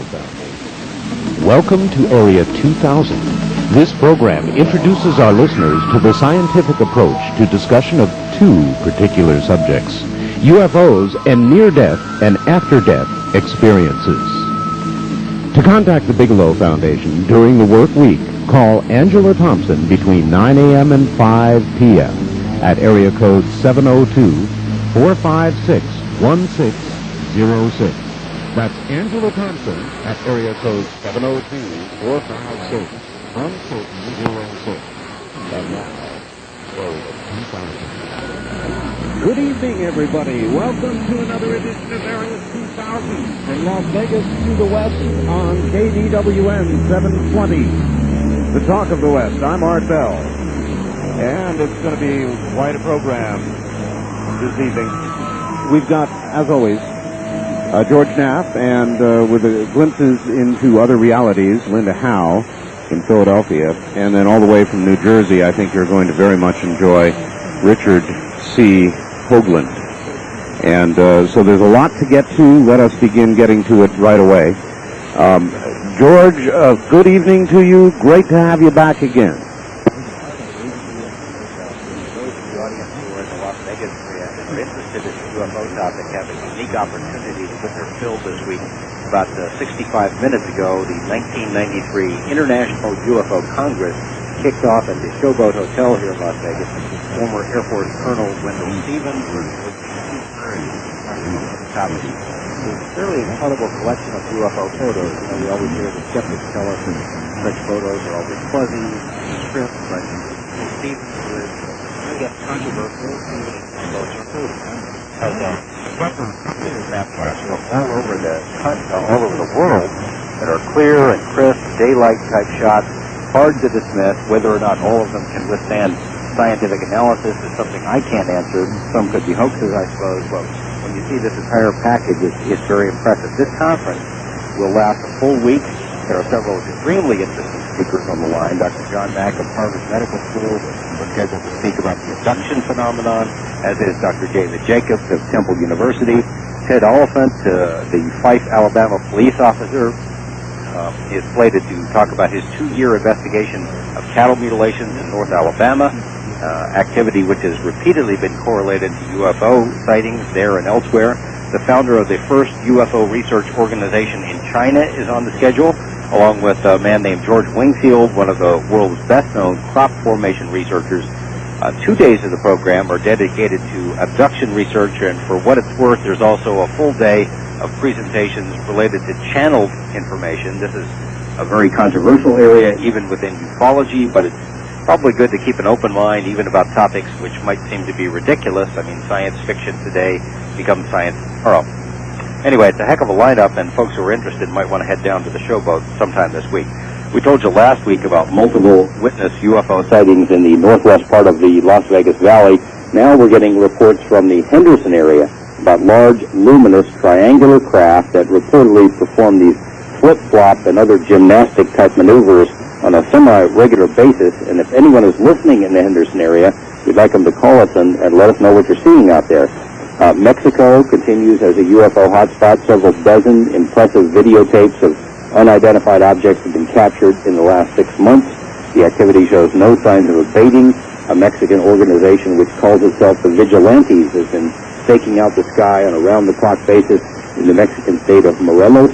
Foundation. Welcome to Area 2000. This program introduces our listeners to the scientific approach to discussion of two particular subjects: UFOs and near-death and after-death experiences. To contact the Bigelow Foundation during the work week, call Angela Thompson between 9 a.m. and 5 p.m. at area code 702-456-1606. That's Angela Thompson at area code 702-456-1606. And now, Area 2000. Good evening, everybody. Welcome to another edition of Area 2000 from Las Vegas to the West on KDWN 720. The Talk of the West. I'm Art Bell. And it's going to be quite a program this evening. We've got, as always, George Knapp, and with the glimpses into other realities, Linda Howe in Philadelphia, and then all the way from New Jersey, I think you're going to very much enjoy Richard C. Hoagland. And so there's a lot to get to. Let us begin getting to it right away. George, good evening to you. Great to have you back again. Topic have a unique opportunity to get their fill this week. About 65 minutes ago, the 1993 International UFO Congress kicked off at the Showboat Hotel here in Las Vegas. Former Air Force Colonel Wendell Stevens was a fairly incredible collection of UFO photos. You know, we always hear the skeptics tell us that such photos are always fuzzy, trim, but Stevens was controversial even in closer photos. Because weapons all over the world that are clear and crisp, daylight type shots, hard to dismiss. Whether or not all of them can withstand scientific analysis is something I can't answer. Some could be hoaxes, I suppose, but when you see this entire package, it's very impressive. This conference will last a full week. There are several extremely interesting speakers on the line. Dr. John Mack of Harvard Medical School was scheduled to speak about the abduction phenomenon, as is Dr. David Jacobs of Temple University. Ted Oliphant, the Fife, Alabama police officer, is slated to talk about his 2-year investigation of cattle mutilations in North Alabama, activity which has repeatedly been correlated to UFO sightings there and elsewhere. The founder of the first UFO research organization in China is on the schedule, along with a man named George Wingfield, one of the world's best-known crop formation researchers. 2 days of the program are dedicated to abduction research, and for what it's worth, there's also a full day of presentations related to channeled information. This is a very controversial area, even within ufology, but it's probably good to keep an open mind, even about topics which might seem to be ridiculous. I mean, science fiction today becomes science tomorrow. Anyway, it's a heck of a lineup, and folks who are interested might want to head down to the Showboat sometime this week. We told you last week about multiple witness UFO sightings in the northwest part of the Las Vegas Valley. Now we're getting reports from the Henderson area about large, luminous, triangular craft that reportedly perform these flip-flop and other gymnastic-type maneuvers on a semi-regular basis. And if anyone is listening in the Henderson area, we'd like them to call us and let us know what you're seeing out there. Mexico continues as a UFO hotspot. Several dozen impressive videotapes of unidentified objects have been captured in the last 6 months. The activity shows no signs of abating. A Mexican organization which calls itself the Vigilantes has been staking out the sky on a round-the-clock basis in the Mexican state of Morelos,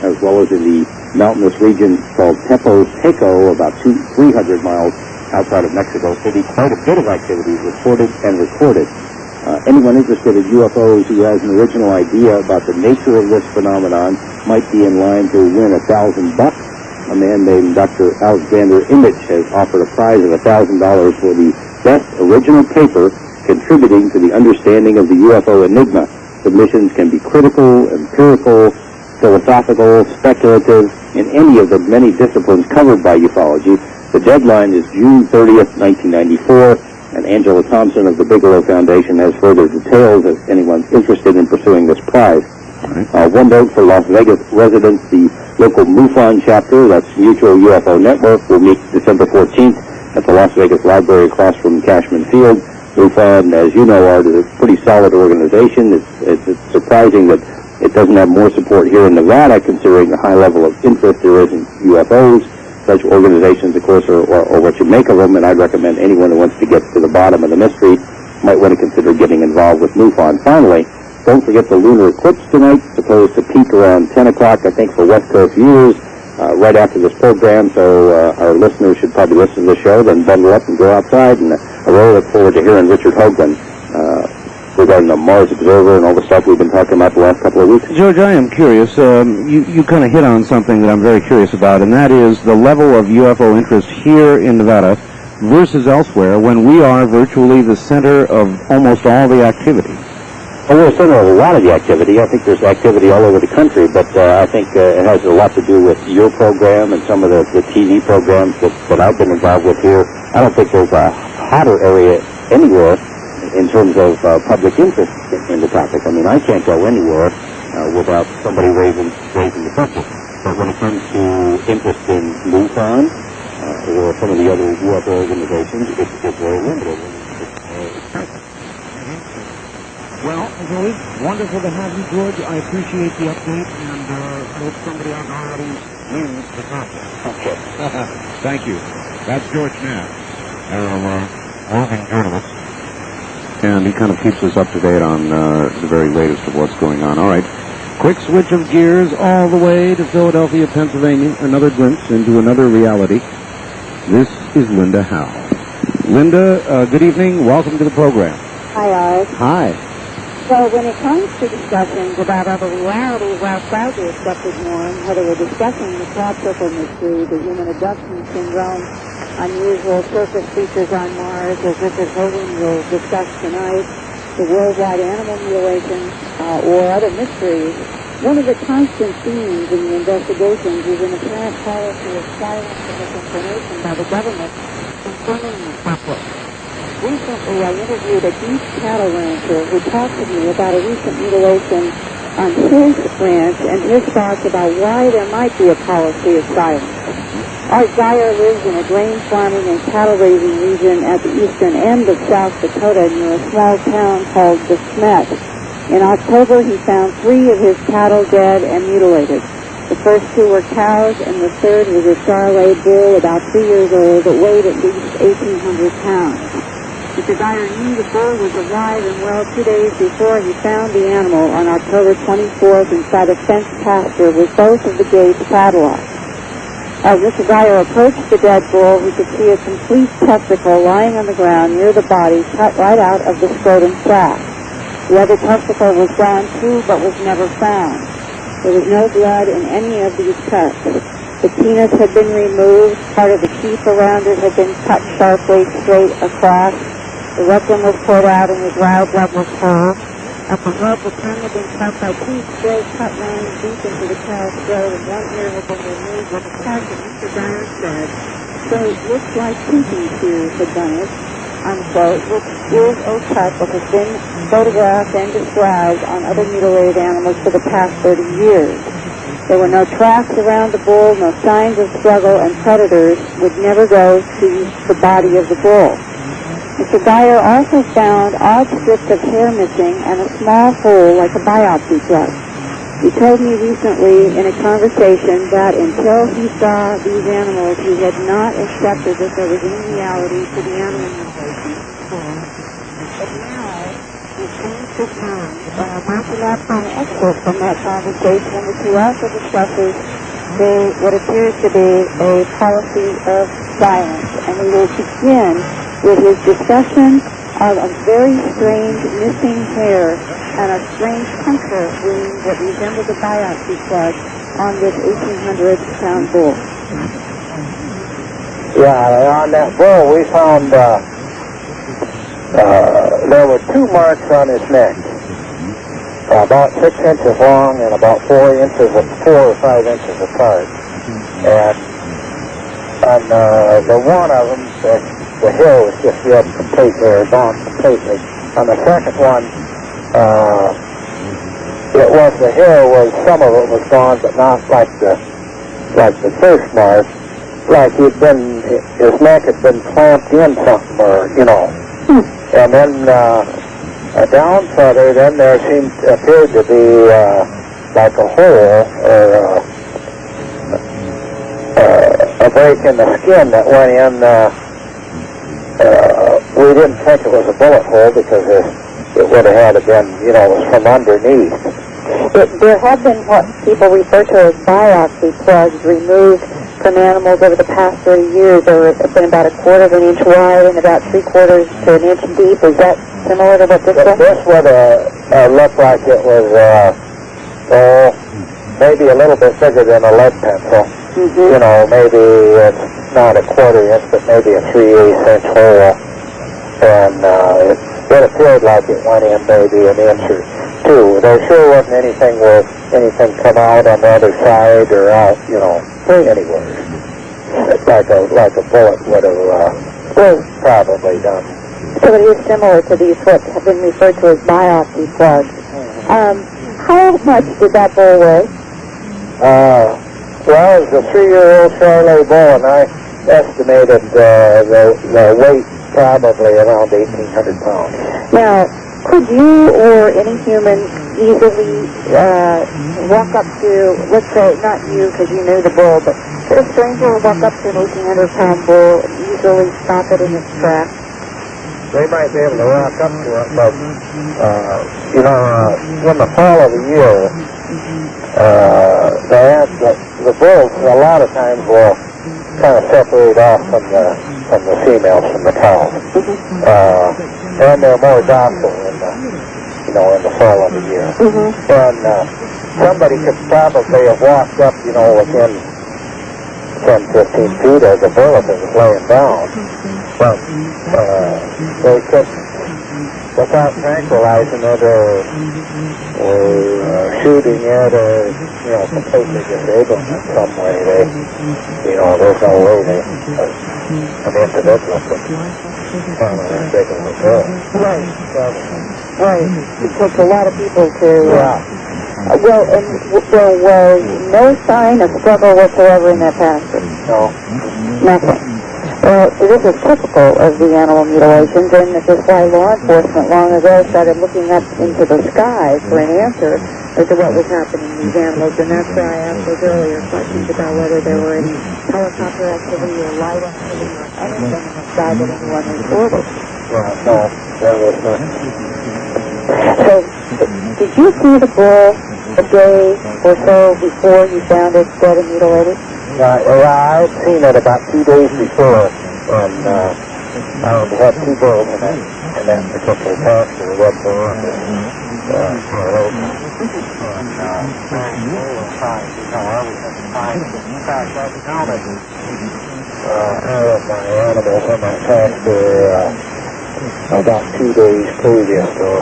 as well as in the mountainous region called Tepo-Teco, about 300 miles outside of Mexico City. Quite a bit of activity reported and recorded. Anyone interested in UFOs who has an original idea about the nature of this phenomenon might be in line to win $1,000. A man named Dr. Alexander Imich has offered a prize of $1,000 for the best original paper contributing to the understanding of the UFO enigma. Submissions can be critical, empirical, philosophical, speculative, in any of the many disciplines covered by ufology. The deadline is June 30th, 1994. And Angela Thompson of the Bigelow Foundation has further details if anyone's interested in pursuing this prize. One note for Las Vegas residents: the local MUFON chapter, that's Mutual UFO Network, will meet December 14th at the Las Vegas Library across from Cashman Field. MUFON, as you know, Art, is a pretty solid organization. It's surprising that it doesn't have more support here in Nevada, considering the high level of interest there is in UFOs. Such organizations, of course, or what you make of them, and I'd recommend anyone who wants to get to the bottom of the mystery might want to consider getting involved with MUFON. Finally, don't forget the lunar eclipse tonight, supposed to peak around 10 o'clock, I think, for West Coast viewers, right after this program, so our listeners should probably listen to the show, then bundle up and go outside, and I really look forward to hearing Richard Hoagland regarding the Mars Observer and all the stuff we've been talking about the last couple of weeks. George, I am curious. You kind of hit on something that I'm very curious about, and that is the level of UFO interest here in Nevada versus elsewhere when we are virtually the center of almost all the activity. Well, we're the center of a lot of the activity. I think there's activity all over the country, but I think it has a lot to do with your program and some of the TV programs that I've been involved with here. I don't think there's a hotter area anywhere in terms of public interest in the topic. I mean, I can't go anywhere without somebody raising the subject. But when it comes to interest in MUFON or some of the other UFO organizations, it's very limited. Well, as always, wonderful to have you, George. I appreciate the update, and hope somebody on our audience wins the contest. Okay. Thank you. That's George Knapp, our roving journalist. And he kind of keeps us up to date on the very latest of what's going on. All right. Quick switch of gears all the way to Philadelphia, Pennsylvania. Another glimpse into another reality. This is Linda Howe. Linda, good evening. Welcome to the program. Hi, Art. Hi. So when it comes to discussions about other realities outside the accepted norm, whether we're discussing the crop circle mystery, the human abduction syndrome, unusual surface features on Mars, as Richard Hoagland will discuss tonight, the worldwide animal mutilation, or other mysteries, one of the constant themes in the investigations is an apparent policy of silence and misinformation by the government concerning the subject. Recently, I interviewed a beef cattle rancher who talked to me about a recent mutilation on his ranch and his thoughts about why there might be a policy of silence. Art Geyer lives in a grain farming and cattle raising region at the eastern end of South Dakota near a small town called De Smet. In October, he found 3 of his cattle dead and mutilated. The first 2 were cows, and the third was a Charolais bull about 3 years old that weighed at least 1,800 pounds. Mr. Geyer knew the bull was alive and well 2 days before he found the animal on October 24th inside a fenced pasture with both of the gates padlocked. As Mr. Geyer approached the dead bull, he could see a complete testicle lying on the ground near the body, cut right out of the scrotum sac. The other testicle was gone too, but was never found. There was no blood in any of these cuts. The penis had been removed, part of the sheath around it had been cut sharply straight across. The rectum was pulled out and the dry blood was poured. Up above, the tongue had been cut by 2 straight cut lines deep into the cow's throat, and 1 ear had been removed with a cut that Mr. Geyer said, so it looks like pinky shoes had done it, unquote, which is a cut that has been photographed and described on other mutilated animals for the past 30 years. There were no tracks around the bull, no signs of struggle, and predators would never go to the body of the bull. Mr. Geyer also found odd strips of hair missing and a small hole like a biopsy test. He told me recently in a conversation that until he saw these animals, he had not accepted that there was any reality to the animal mutilation. But now, he changed his mind. I'd like to have an excerpt from that conversation in which he also discusses what appears to be a policy of silence. And we will begin with his discussion of a very strange missing hair and a strange puncture wound that resembled a biopsy plug on this 1,800-pound bull. Yeah, on that bull we found there were 2 marks on his neck, about 6 inches long and about 4 or 5 inches apart. And on the one of them, the hair was just red completely, or gone completely. On the second one, the hair was, some of it was gone, but not like the first mark. Like his neck had been clamped in something, or, you know. And then down further, then there appeared to be like a hole or a break in the skin that went in. We didn't think it was a bullet hole because it would have had to been, you know, it was from underneath. There have been what people refer to as biopsy plugs removed from animals over the past 30 years. There have been about 1/4 of an inch wide and about 3/4 to an inch deep. Is that similar to what this was? This would look like it was, maybe a little bit bigger than a lead pencil. Mm-hmm. You know, maybe it's not 1/4 inch, but maybe a 3/8 inch hole. And it appeared like it went in maybe an inch or two. There sure wasn't anything where anything come out on the other side or out, you know, anywhere. Like a bullet would have probably done. So it is similar to these what have been referred to as biopsy plugs. How much did that bull weigh? Well, it was a 3-year-old Charolais bull, and I estimated the weight probably around 1,800 pounds. Now, could you or any human easily walk up to, let's say, not you because you knew the bull, but could a stranger walk up to an 1,800-pound bull and easily stop it in its tracks? They might be able to walk up to it, but, you know, in the fall of the year, the bulls a lot of times will kind of separate off from the females from the cows. And they're more docile in the fall of the year. And somebody could probably have walked up, you know, within 10, 15 feet of the bull if it was laying down. But they could, without tranquilizing it or shooting it or, you know, completely disabling it some way, there's no way an individual could handle that big of a bull. Right. Right. It takes a lot of people to... Yeah. Well, and there was no sign of struggle whatsoever in that pasture? No. Nothing. Well, so this is typical of the animal mutilations, and this is why law enforcement long ago started looking up into the sky for an answer as to what was happening to these animals, and that's why I asked those earlier questions about whether there were any helicopter activity or light activity or anything in the sky that anyone reported. No, there was nothing. So, did you see the bull a day or so before you found it dead and mutilated? I'd seen it about 2 days before, and I had 2 bulls in that particular pasture, the red bull and the Hoagland. And they were fine, you know, everything fine. In fact, I counted all of my animals in that pasture about 2 days previous, or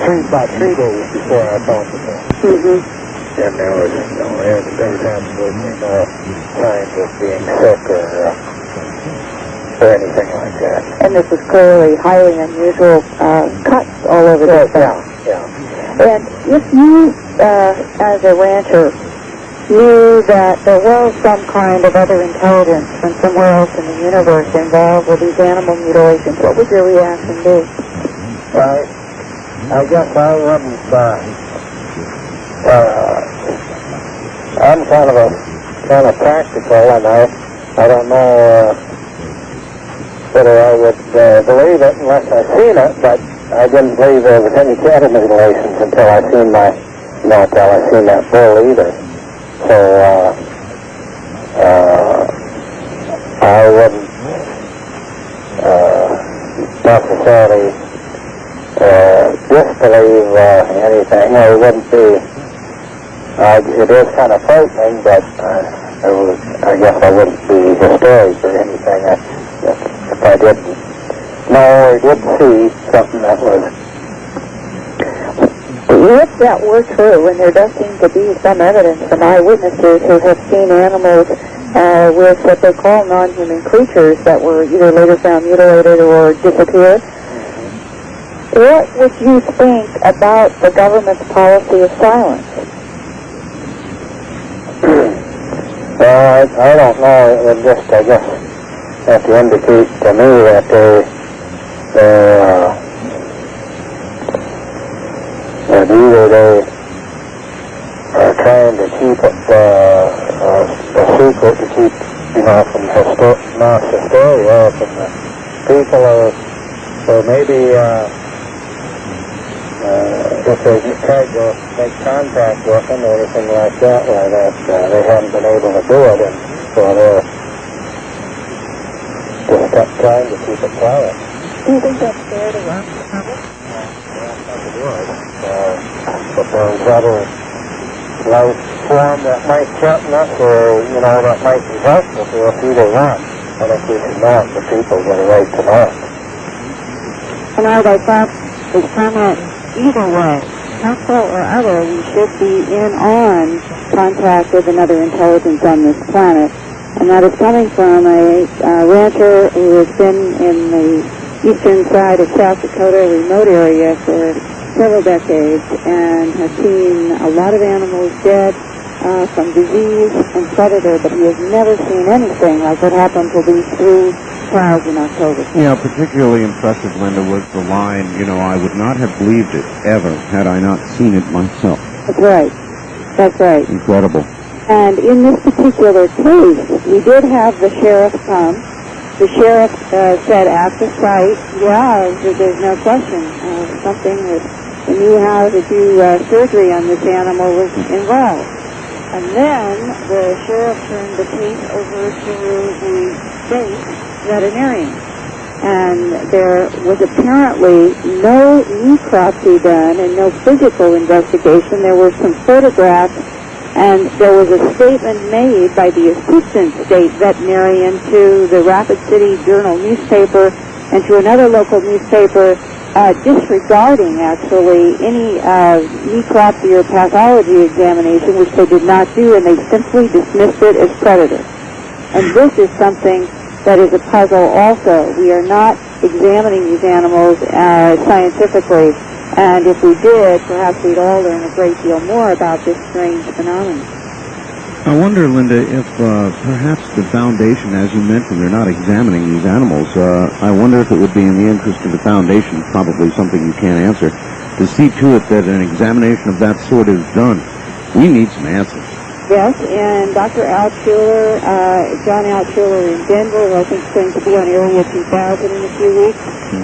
about 3 days before I found the bull. And there was absolutely no signs of being sick or anything like that. And this was clearly highly unusual cuts all over the place. Yeah. And if you, as a rancher, knew that there was some kind of other intelligence from somewhere else in the universe involved with these animal mutilations, what would your reaction be? I guess I wouldn't... I'm kind of practical, and I don't know whether I would believe it unless I seen it. But I didn't believe there was any cattle mutilations until I seen that bull either. So I wouldn't necessarily disbelieve anything. I wouldn't be. It is kind of frightening, but I guess I wouldn't be hysteric or anything if I didn't know or didn't see something that was... If that were true, and there does seem to be some evidence from eyewitnesses who have seen animals with what they call non-human creatures that were either later found mutilated or disappeared, what would you think about the government's policy of silence? Well, I don't know. It would just, I guess, have to indicate to me that either they secret to keep, from mass hysteria from the people, or maybe if they tried to make contact with them or anything like that, they haven't been able to do it, and so they're just kept trying to keep it quiet. Do you think that's fair to us? But there's other life form that might threaten us, or, that might be helpful to us either one. I think we should know the people get a right to know. And I thought it's permanent either way, helpful or other, we should be on contact with another intelligence on this planet. And that is coming from a rancher who has been in the eastern side of South Dakota, a remote area, for several decades, and has seen a lot of animals dead from disease and predator, but he has never seen anything like what happened to these 3 cows in October. Yeah, particularly impressive, Linda, was the line, I would not have believed it ever had I not seen it myself. That's right. That's right. Incredible. And in this particular case, we did have the sheriff come. The sheriff said at the site, there's no question, something that he knew how to do surgery on this animal was involved. And then the sheriff turned the case over to the state veterinarian. And there was apparently no necropsy done and no physical investigation. There were some photographs, and there was a statement made by the assistant state veterinarian to the Rapid City Journal newspaper and to another local newspaper disregarding, actually, any necropsy or pathology examination, which they did not do, and they simply dismissed it as predator. And this is something that is a puzzle also. We are not examining these animals scientifically, and if we did, perhaps we'd all learn a great deal more about this strange phenomenon. I wonder, Linda, if perhaps the foundation, as you mentioned, they're not examining these animals. I wonder if it would be in the interest of the foundation, probably something you can't answer, to see to it that an examination of that sort is done. We need some answers. Yes, and Dr. Altshuler, John Altshuler in Denver, I think is going to be on Area 2000 in a few weeks.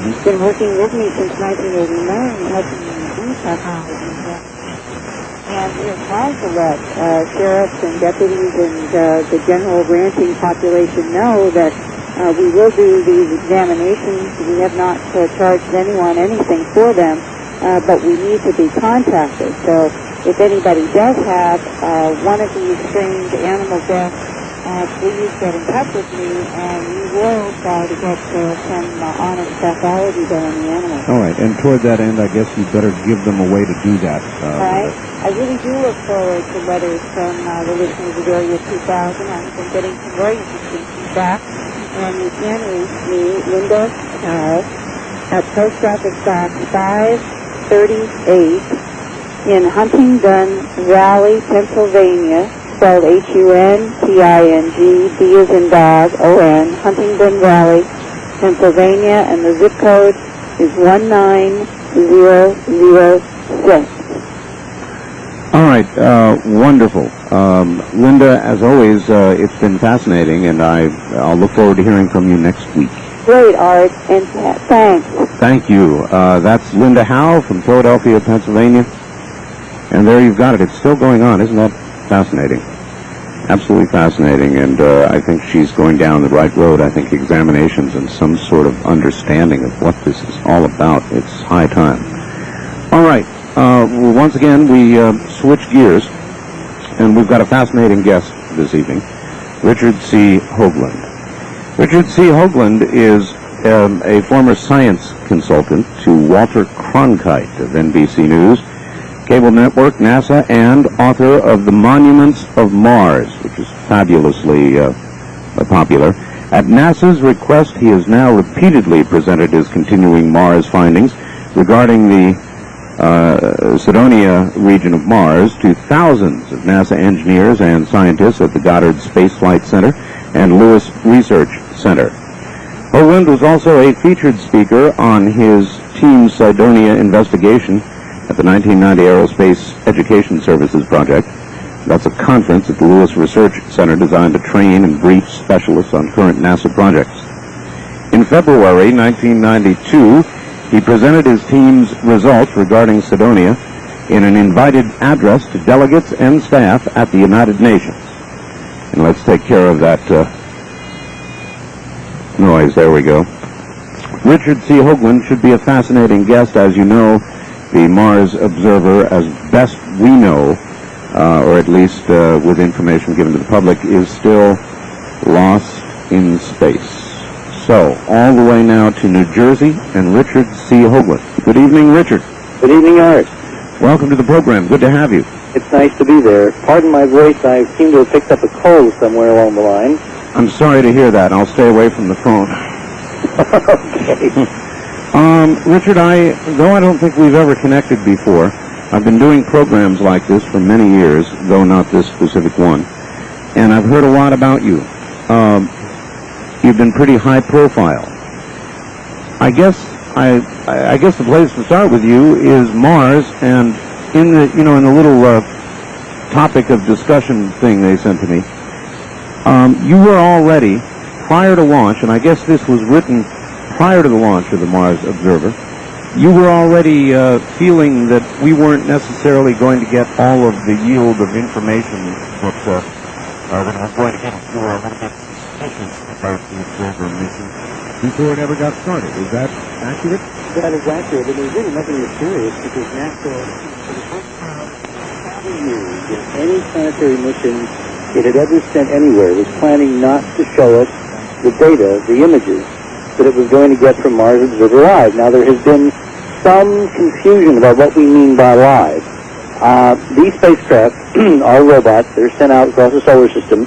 He's been working with me since 1989, helping me do pathology. And we are trying to let sheriffs and deputies and the general ranching population know that we will do these examinations. We have not charged anyone anything for them, but we need to be contacted. So if anybody does have one of these strange animal deaths, please get in touch with me, and we will try to get some honest pathology done on the animal. All right, and toward that end, I guess you'd better give them a way to do that. Right. I really do look forward to letters from the listeners of Area 2000. I've been getting some very interesting feedback, and you can reach me, Linda Howe, at Post Office Box 538 in Huntingdon Valley, Pennsylvania, spelled Hunting, D as in dog, O-N, Huntingdon Valley, Pennsylvania, and the zip code is 19006. All right, wonderful. Linda, as always, it's been fascinating, and I'll look forward to hearing from you next week. Great, Art, and thanks. Thank you. That's Linda Howe from Philadelphia, Pennsylvania. And there you've got it. It's still going on. Isn't that fascinating? Absolutely fascinating, and I think she's going down the right road. I think examinations and some sort of understanding of what this is all about. It's high time. All right. Once again, we switch gears, and we've got a fascinating guest this evening, Richard C. Hoagland. Richard C. Hoagland is a former science consultant to Walter Cronkite of NBC News, Cable Network, NASA, and author of The Monuments of Mars, which is fabulously popular. At NASA's request, he has now repeatedly presented his continuing Mars findings regarding the Cydonia region of Mars to thousands of NASA engineers and scientists at the Goddard Space Flight Center and Lewis Research Center. Hoagland was also a featured speaker on his Team Cydonia investigation at the 1990 Aerospace Education Services Project. That's a conference at the Lewis Research Center designed to train and brief specialists on current NASA projects. In February 1992, he presented his team's results regarding Cydonia in an invited address to delegates and staff at the United Nations. And let's take care of that noise. There we go. Richard C. Hoagland should be a fascinating guest. As you know, the Mars Observer, as best we know, or at least with information given to the public, is still lost in space. So, all the way now to New Jersey, and Richard C. Hoagland. Good evening, Richard. Good evening, Art. Welcome to the program. Good to have you. It's nice to be there. Pardon my voice, I seem to have picked up a cold somewhere along the line. I'm sorry to hear that. I'll stay away from the phone. Okay. Richard, though I don't think we've ever connected before, I've been doing programs like this for many years, though not this specific one, and I've heard a lot about you. You've been pretty high profile. I guess the place to start with you is Mars, and in the little topic of discussion thing they sent to me, you were already, prior to launch, and I guess this was written prior to the launch of the Mars Observer, you were already feeling that we weren't necessarily going to get all of the yield of information that was going to get us. You were a little bit suspicious about the Observer mission before it ever got started. Is that accurate? That is accurate, and there's really nothing mysterious because NASA, for the first time in 40 years, in any planetary mission it had ever sent anywhere, was planning not to show us the data, the images, that it was going to get from Mars Observer Live. Now, there has been some confusion about what we mean by live. These spacecraft are robots. They're sent out across the solar system.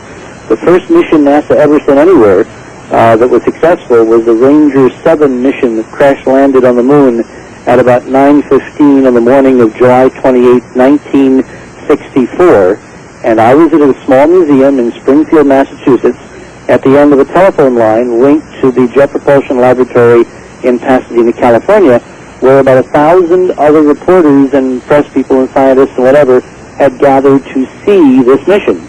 The first mission NASA ever sent anywhere that was successful was the Ranger 7 mission that crash-landed on the moon at about 9:15 on the morning of July 28, 1964. And I was at a small museum in Springfield, Massachusetts, at the end of a telephone line linked to the Jet Propulsion Laboratory in Pasadena, California, where about 1,000 other reporters and press people and scientists and whatever had gathered to see this mission.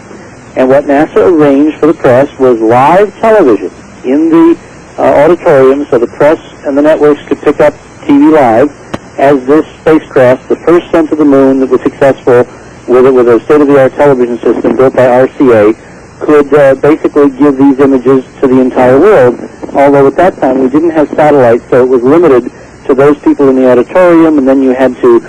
And what NASA arranged for the press was live television in the auditorium, so the press and the networks could pick up TV live as this spacecraft, the first sent to the moon that was successful with a state-of-the-art television system built by RCA, could basically give these images to the entire world, although at that time we didn't have satellites, so it was limited to those people in the auditorium, and then you had to,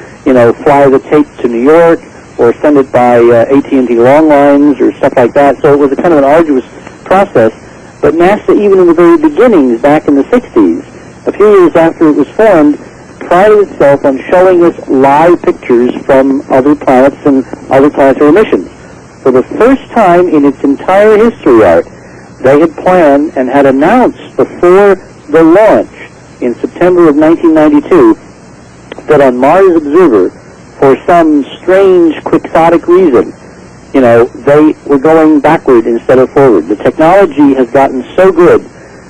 fly the tape to New York or send it by AT&T long lines or stuff like that, so it was a kind of an arduous process. But NASA, even in the very beginnings, back in the 60s, a few years after it was formed, prided itself on showing us live pictures from other planets and other planetary missions. For the first time in its entire history, Art, they had planned and had announced before the launch in September of 1992 that on Mars Observer, for some strange quixotic reason, they were going backward instead of forward. The technology has gotten so good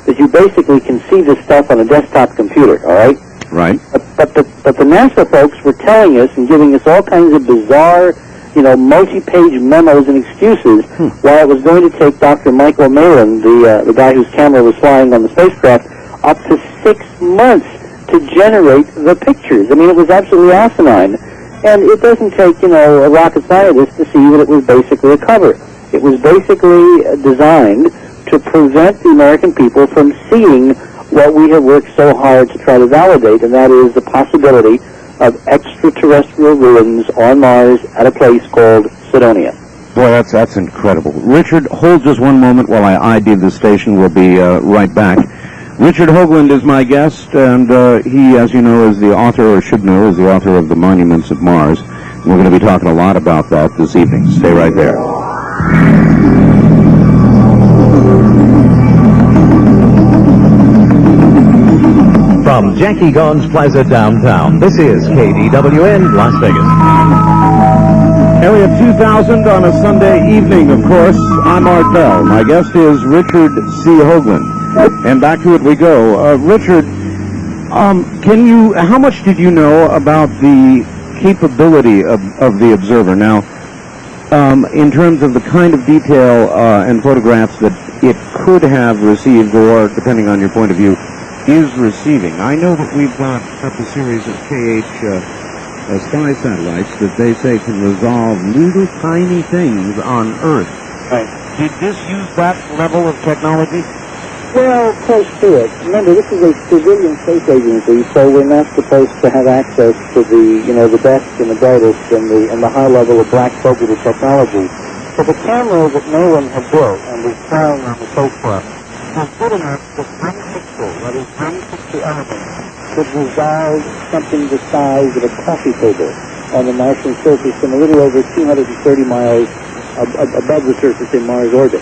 that you basically can see this stuff on a desktop computer, all right? Right. But the NASA folks were telling us and giving us all kinds of bizarre, multi-page memos and excuses why it was going to take Dr. Michael Malin, the guy whose camera was flying on the spacecraft, up to 6 months to generate the pictures. I mean, it was absolutely asinine. And it doesn't take, a rocket scientist to see that it was basically a cover. It was basically designed to prevent the American people from seeing what we have worked so hard to try to validate, and that is the possibility of extraterrestrial ruins on Mars at a place called Cydonia. Boy, that's incredible. Richard, hold just one moment while I ID the station. We'll be right back. Richard Hoagland is my guest, and he, as you know, is the author, or should know, is the author of The Monuments of Mars. And we're going to be talking a lot about that this evening. Stay right there. From Jackie Gone's Plaza downtown, this is KDWN Las Vegas. Area 2000 on a Sunday evening, of course. I'm Art Bell. My guest is Richard C. Hoagland. And back to it we go. Richard, how much did you know about the capability of the observer? Now, in terms of the kind of detail and photographs that it could have received, or, depending on your point of view, is receiving. I know that we've got a series of sky satellites that they say can resolve little tiny things on Earth. Right. Did this use that level of technology? Well, close to it. Remember, this is a civilian space agency, so we're not supposed to have access to the best and the brightest and the high level of black focal technology. So the camera that no one had built and was found on the sofa was good enough that one pixel, that is one pixel element, could resolve something the size of a coffee table on the Martian surface and a little over 230 miles above the surface in Mars orbit.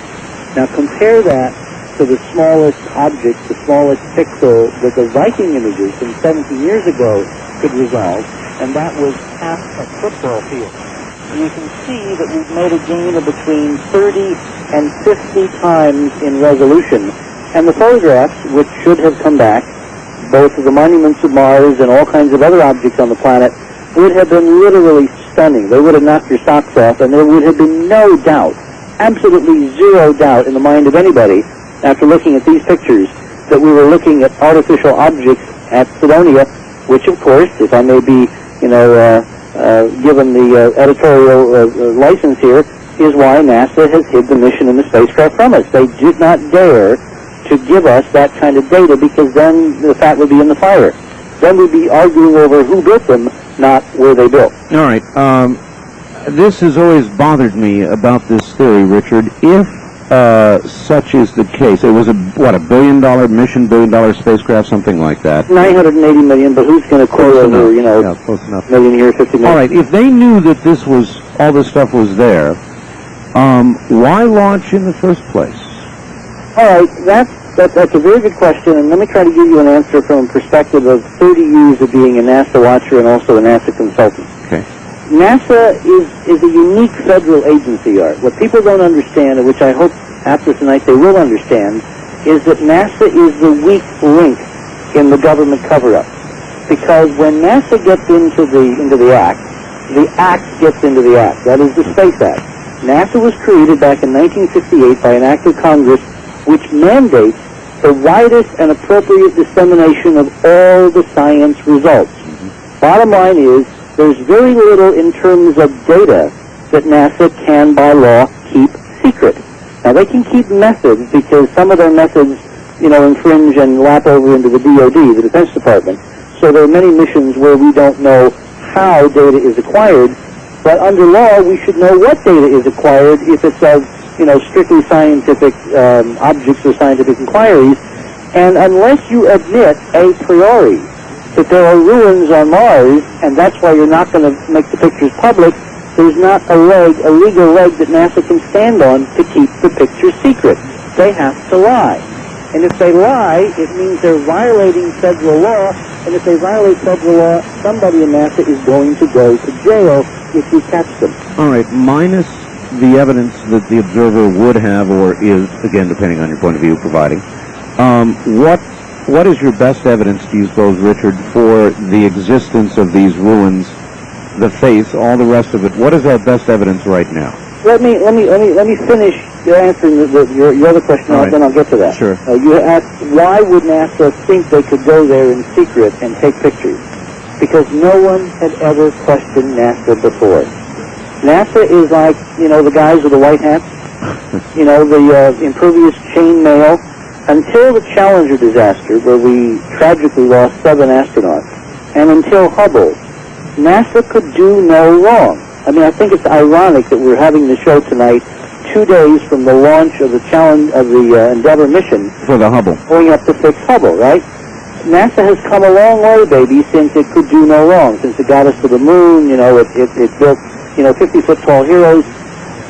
Now compare that to the smallest object, the smallest pixel that the Viking images from 17 years ago could resolve, and that was half a football field. And you can see that we've made a gain of between 30 and 50 times in resolution. And the photographs, which should have come back, both of the monuments of Mars and all kinds of other objects on the planet, would have been literally stunning. They would have knocked your socks off, and there would have been no doubt, absolutely zero doubt in the mind of anybody, after looking at these pictures, that we were looking at artificial objects at Sidonia, which, of course, if I may be, given the editorial license here, is why NASA has hid the mission in the spacecraft from us. They did not dare to give us that kind of data, because then the fat would be in the fire. Then we'd be arguing over who built them, not where they built. All right. This has always bothered me about this theory, Richard. If such is the case, it was $1 billion mission, $1 billion spacecraft, something like that. 980 million, but who's going to call over, close enough. million here, 50 million? All right. If they knew that all this stuff was there, why launch in the first place? All right, that's a very good question, and let me try to give you an answer from a perspective of 30 years of being a NASA watcher and also a NASA consultant. Okay. NASA is a unique federal agency, Art. What people don't understand, and which I hope after tonight they will understand, is that NASA is the weak link in the government cover-up. Because when NASA gets into the act gets into the act. That is the Space Act. NASA was created back in 1958 by an act of Congress which mandates the widest and appropriate dissemination of all the science results. Bottom line is, there's very little in terms of data that NASA can, by law, keep secret. Now, they can keep methods, because some of their methods, infringe and lap over into the DoD, the Defense Department. So there are many missions where we don't know how data is acquired, but under law, we should know what data is acquired if it's of, strictly scientific objects or scientific inquiries. And unless you admit a priori that there are ruins on Mars, and that's why you're not going to make the pictures public, there's not a legal leg that NASA can stand on to keep the pictures secret. They have to lie. And if they lie, it means they're violating federal law, and if they violate federal law, somebody in NASA is going to go to jail if you catch them. All right, minus the evidence that the observer would have, or is, again, depending on your point of view, providing, what is your best evidence, do you suppose, Richard, for the existence of these ruins, the face, all the rest of it? What is our best evidence right now? Let me finish answering your other question, right. Then I'll get to that. Sure. You asked, why would NASA think they could go there in secret and take pictures? Because no one had ever questioned NASA before. NASA is like, the guys with the white hats, the impervious chain mail. Until the Challenger disaster, where we tragically lost 7 astronauts, and until Hubble, NASA could do no wrong. I mean, I think it's ironic that we're having the show tonight 2 days from the launch of the Endeavour mission for the Hubble, going up to fix Hubble, right? NASA has come a long way, baby, since it could do no wrong, since it got us to the moon. It built 50-foot tall heroes.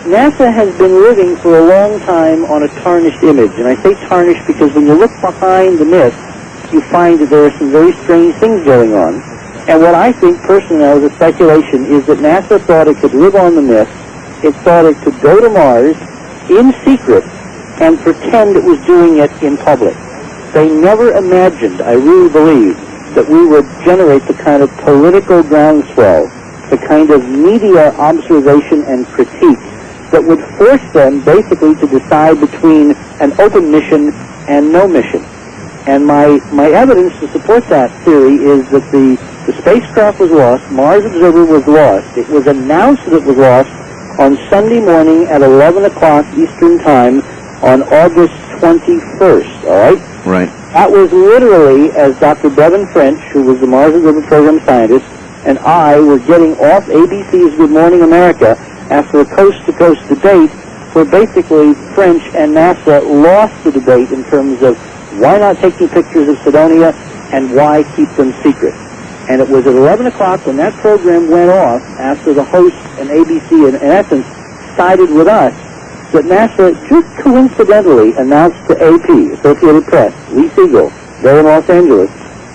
NASA has been living for a long time on a tarnished image, and I say tarnished because when you look behind the myth, you find that there are some very strange things going on. And what I think, personally, as a speculation, is that NASA thought it could live on the myth. It thought it could go to Mars in secret and pretend it was doing it in public. They never imagined, I really believe, that we would generate the kind of political groundswell, the kind of media observation and critique that would force them basically to decide between an open mission and no mission. And my evidence to support that theory is that the spacecraft was lost, Mars Observer was lost. It was announced that it was lost on Sunday morning at 11 o'clock Eastern Time on August 21st, all right? Right. That was literally as Dr. Bevan French, who was the Mars Observer Program scientist, and I were getting off ABC's Good Morning America after a coast-to-coast debate where basically French and NASA lost the debate in terms of why not take new pictures of Cydonia and why keep them secret. And it was at 11 o'clock when that program went off after the host and ABC, in essence, sided with us, that NASA just coincidentally announced to AP, Associated Press, Lee Siegel, there in Los Angeles,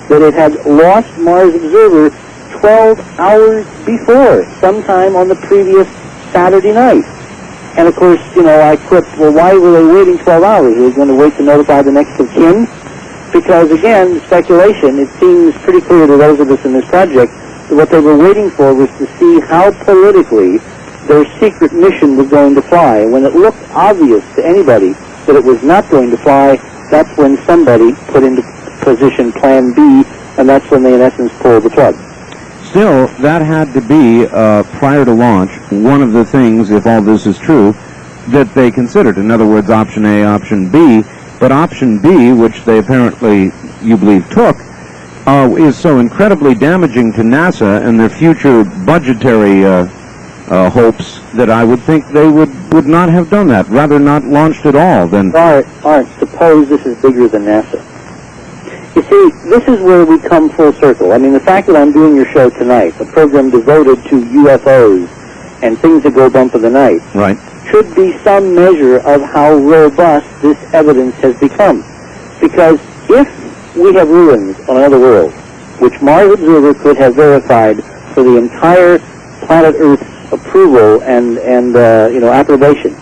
that it had lost Mars Observer 12 hours before, sometime on the previous Saturday night. And of course, you know, I quipped, well, why were they waiting 12 hours? They were going to wait to notify the next of kin? Because again, speculation, it seems pretty clear to those of us in this project that what they were waiting for was to see how politically their secret mission was going to fly. And when it looked obvious to anybody that it was not going to fly, that's when somebody put into position Plan B, and that's when they, in essence, pulled the plug. Still, that had to be, prior to launch, one of the things, if all this is true, that they considered. In other words, option A, option B. But option B, which they apparently, you believe, took, is so incredibly damaging to NASA and their future budgetary hopes that I would think they would not have done that, rather not launched at all. Then, Art, suppose this is bigger than NASA. You see, this is where we come full circle. I mean, the fact that I'm doing your show tonight, a program devoted to UFOs and things that go bump in the night, right, should be some measure of how robust this evidence has become. Because if we have ruins on another world, which Mars Observer could have verified for the entire planet Earth's approval and approbation,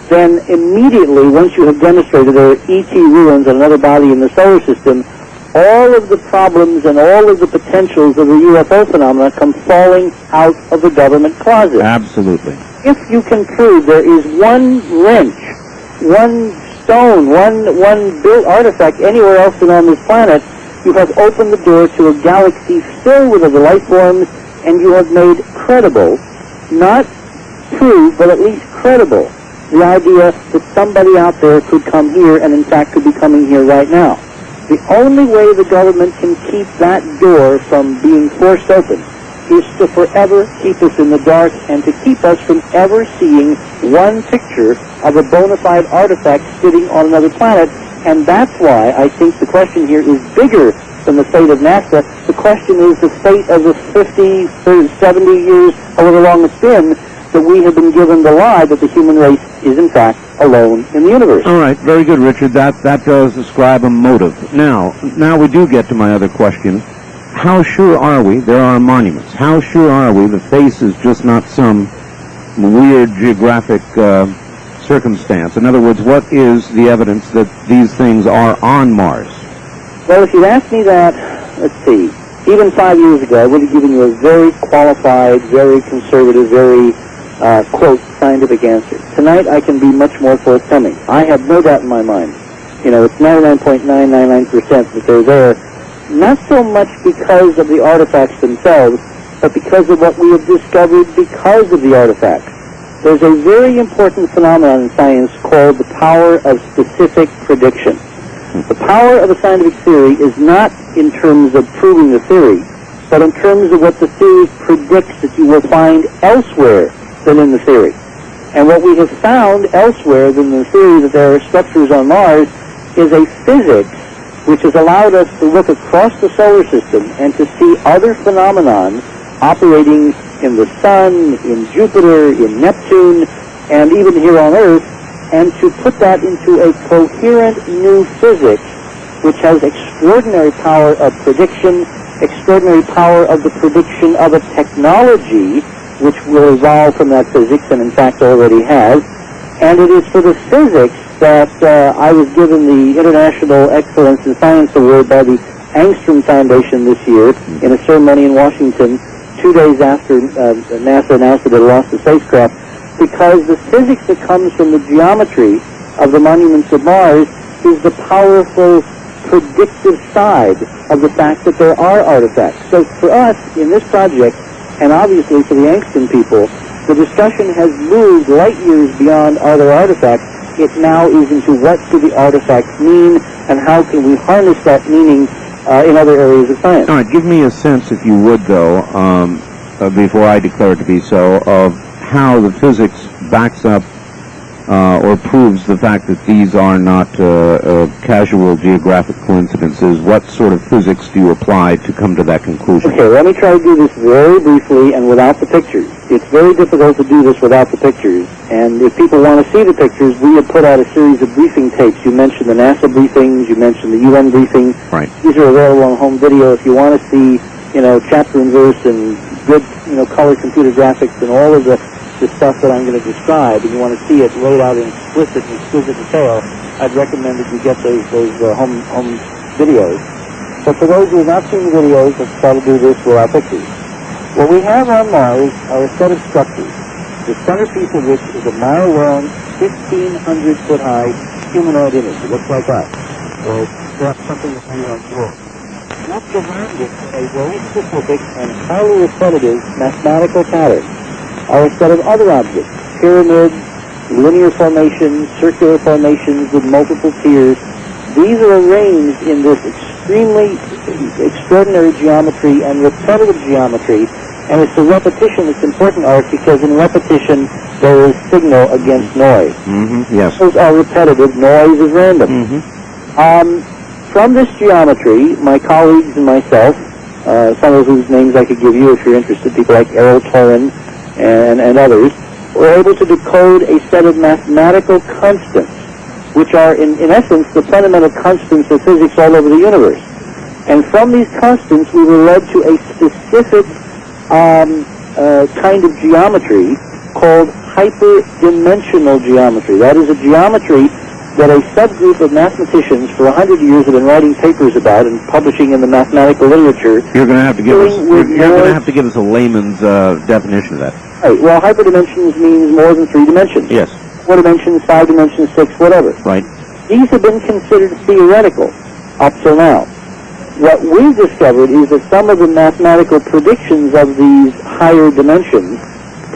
then immediately, once you have demonstrated there are ET ruins on another body in the solar system, all of the problems and all of the potentials of the UFO phenomena come falling out of the government closet. Absolutely. If you can prove there is one wrench, one stone, one built artifact anywhere else than on this planet, you have opened the door to a galaxy filled with other life forms, and you have made credible, not true, but at least credible, the idea that somebody out there could come here and in fact could be coming here right now. The only way the government can keep that door from being forced open is to forever keep us in the dark and to keep us from ever seeing one picture of a bona fide artifact sitting on another planet. And that's why I think the question here is bigger than the fate of NASA. The question is the fate of the 50, 30, 70 years, however long it's been, that we have been given the lie that the human race is in fact alone in the universe. All right, very good, Richard. That does describe a motive. Now we do get to my other question. How sure are we there are monuments? How sure are we the face is just not some weird geographic circumstance? In other words, what is the evidence that these things are on Mars? Well, if you'd asked me that, let's see, even 5 years ago, I would have given you a very qualified, very conservative, very quote, scientific answer. Tonight, I can be much more forthcoming. I have no doubt in my mind. You know, it's 99.999% that they're there, not so much because of the artifacts themselves, but because of what we have discovered because of the artifacts. There's a very important phenomenon in science called the power of specific prediction. The power of a scientific theory is not in terms of proving the theory, but in terms of what the theory predicts that you will find elsewhere than in the theory. And what we have found elsewhere than the theory that there are structures on Mars is a physics which has allowed us to look across the solar system and to see other phenomenon operating in the Sun, in Jupiter, in Neptune, and even here on Earth, and to put that into a coherent new physics which has extraordinary power of prediction, extraordinary power of the prediction of a technology which will evolve from that physics, and in fact already has. And it is for the physics that I was given the International Excellence in Science Award by the Angstrom Foundation this year in a ceremony in Washington 2 days after NASA announced that it lost the spacecraft. because the physics that comes from the geometry of the monuments of Mars is the powerful predictive side of the fact that there are artifacts. So for us, in this project, and obviously for the Angston people, the discussion has moved light years beyond are there artifacts. It now is into what do the artifacts mean, and how can we harness that meaning in other areas of science. All right, give me a sense, if you would, though, before I declare it to be so, of how the physics backs up or proves the fact that these are not casual geographic coincidences. What sort of physics do you apply to come to that conclusion? Okay, let me try to do this very briefly and without the pictures. It's very difficult to do this without the pictures, and if people want to see the pictures, we have put out a series of briefing tapes. You mentioned the NASA briefings, you mentioned the UN briefing. Right. These are available on home video. If you want to see, chapter and verse and good, color computer graphics and all of the stuff that I'm going to describe, and you want to see it laid out in explicit and exquisite detail, I'd recommend that you get those home videos. But for those who have not seen the videos, let's try to do this without pictures. What we have on Mars are a set of structures, the centerpiece of which is a mile-long, 1,500-foot-high humanoid image. It looks like us, or perhaps something that's made on floor. What's around it in a very specific and highly repetitive mathematical pattern are a set of other objects, pyramids, linear formations, circular formations with multiple tiers. These are arranged in this extremely extraordinary geometry and repetitive geometry, and it's the repetition that's important, Art, because in repetition there is signal against noise. Yes. Those are repetitive, noise is random. From this geometry, my colleagues and myself, some of whose names I could give you if you're interested, people like Errol Torren, and others, were able to decode a set of mathematical constants, which are, in essence, the fundamental constants of physics all over the universe. And from these constants, we were led to a specific kind of geometry called hyperdimensional geometry. That is a geometry that a subgroup of mathematicians for 100 years have been writing papers about and publishing in the mathematical literature. You're going to have to give us. You're going to have to give us a layman's definition of that. Right. Well, hyperdimensions means more than 3 dimensions. Yes. 4 dimensions, 5 dimensions, 6, whatever. Right. These have been considered theoretical up till now. What we've discovered is that some of the mathematical predictions of these higher dimensions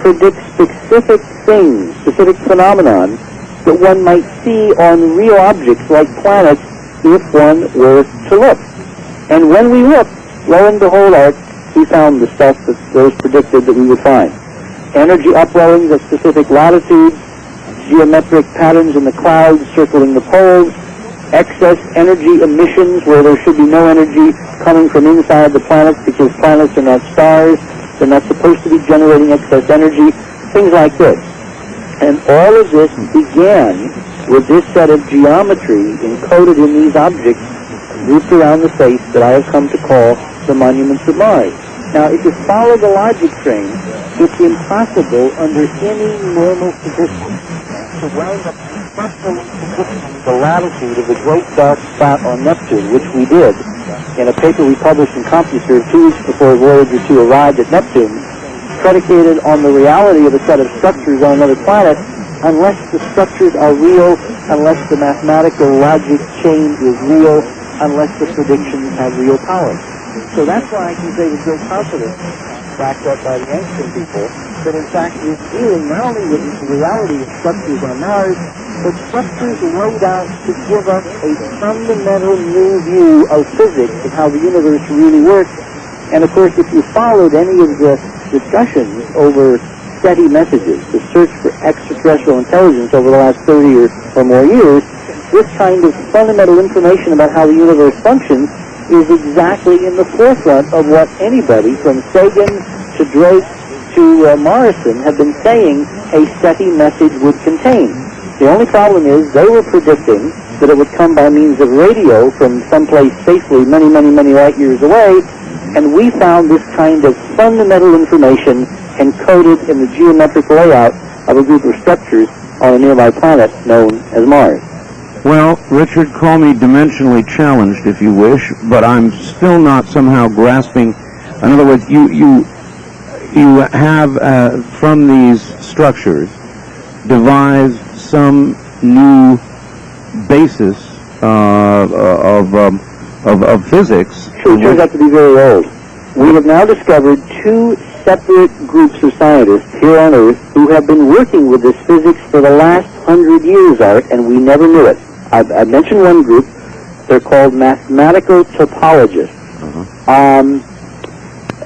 predict specific things, specific phenomenon that one might see on real objects like planets if one were to look. And when we looked, lo and behold, Art, we found the stuff that was predicted that we would find. Energy upwellings at specific latitudes, geometric patterns in the clouds circling the poles, excess energy emissions where there should be no energy coming from inside the planets because planets are not stars, they're not supposed to be generating excess energy, things like this. And all of this began with this set of geometry encoded in these objects grouped around the face that I have come to call the monuments of Mars. Now, if you follow the logic train, it's impossible under any normal conditions to wind up successfully predicting the latitude of the great dark spot on Neptune, which we did in a paper we published in CompuServe 2 weeks before Voyager 2 arrived at Neptune, predicated on the reality of a set of structures on another planet, unless the structures are real, unless the mathematical logic chain is real, unless the predictions have real power. So that's why I can say with great confidence, backed up by the Angston people, that in fact we're dealing not only with the reality of structures on Mars, but structures laid out to give us a fundamental new view of physics and how the universe really works. And of course, if you followed any of the discussions over SETI messages, the search for extraterrestrial intelligence over the last 30 or more years, this kind of fundamental information about how the universe functions is exactly in the forefront of what anybody from Sagan to Drake to Morrison have been saying a SETI message would contain. The only problem is they were predicting that it would come by means of radio from someplace safely many, many, many light years away, and we found this kind of fundamental information encoded in the geometric layout of a group of structures on a nearby planet known as Mars. Well, Richard, call me dimensionally challenged if you wish, but I'm still not somehow grasping. In other words, you have from these structures devised some new basis of physics. Sure, it turns out to be very old. We have now discovered two separate groups of scientists here on Earth who have been working with this physics for the last 100 years, Art, and we never knew it. I mentioned one group. They're called mathematical topologists.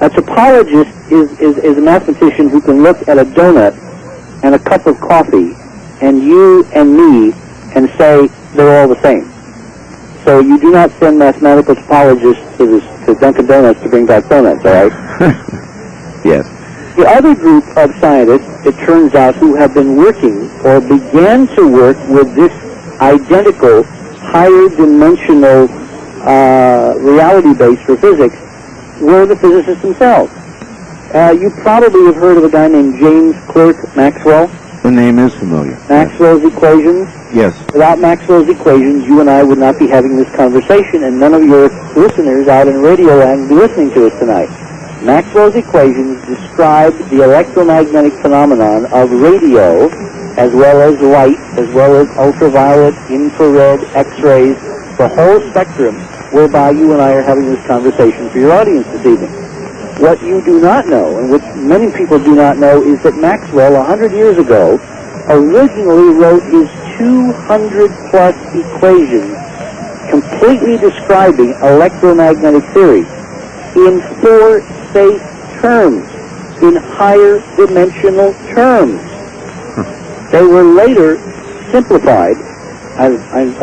A topologist is a mathematician who can look at a donut and a cup of coffee and you and me and say they're all the same. So you do not send mathematical topologists to Dunkin' Donuts to bring back donuts, all right? Yes. The other group of scientists, it turns out, who have been working or began to work with this identical higher dimensional reality base for physics were the physicists themselves. You probably have heard of a guy named James Clerk Maxwell. The name is familiar. Maxwell's equations. Yes. Without Maxwell's equations, you and I would not be having this conversation, and none of your listeners out in Radio Land would be listening to us tonight. Maxwell's equations describe the electromagnetic phenomenon of radio, as well as light, as well as ultraviolet, infrared, X-rays, the whole spectrum whereby you and I are having this conversation for your audience this evening. What you do not know, and which many people do not know, is that Maxwell, 100 years ago, originally wrote his 200-plus equations completely describing electromagnetic theory in four-space terms, in higher dimensional terms. They were later simplified, I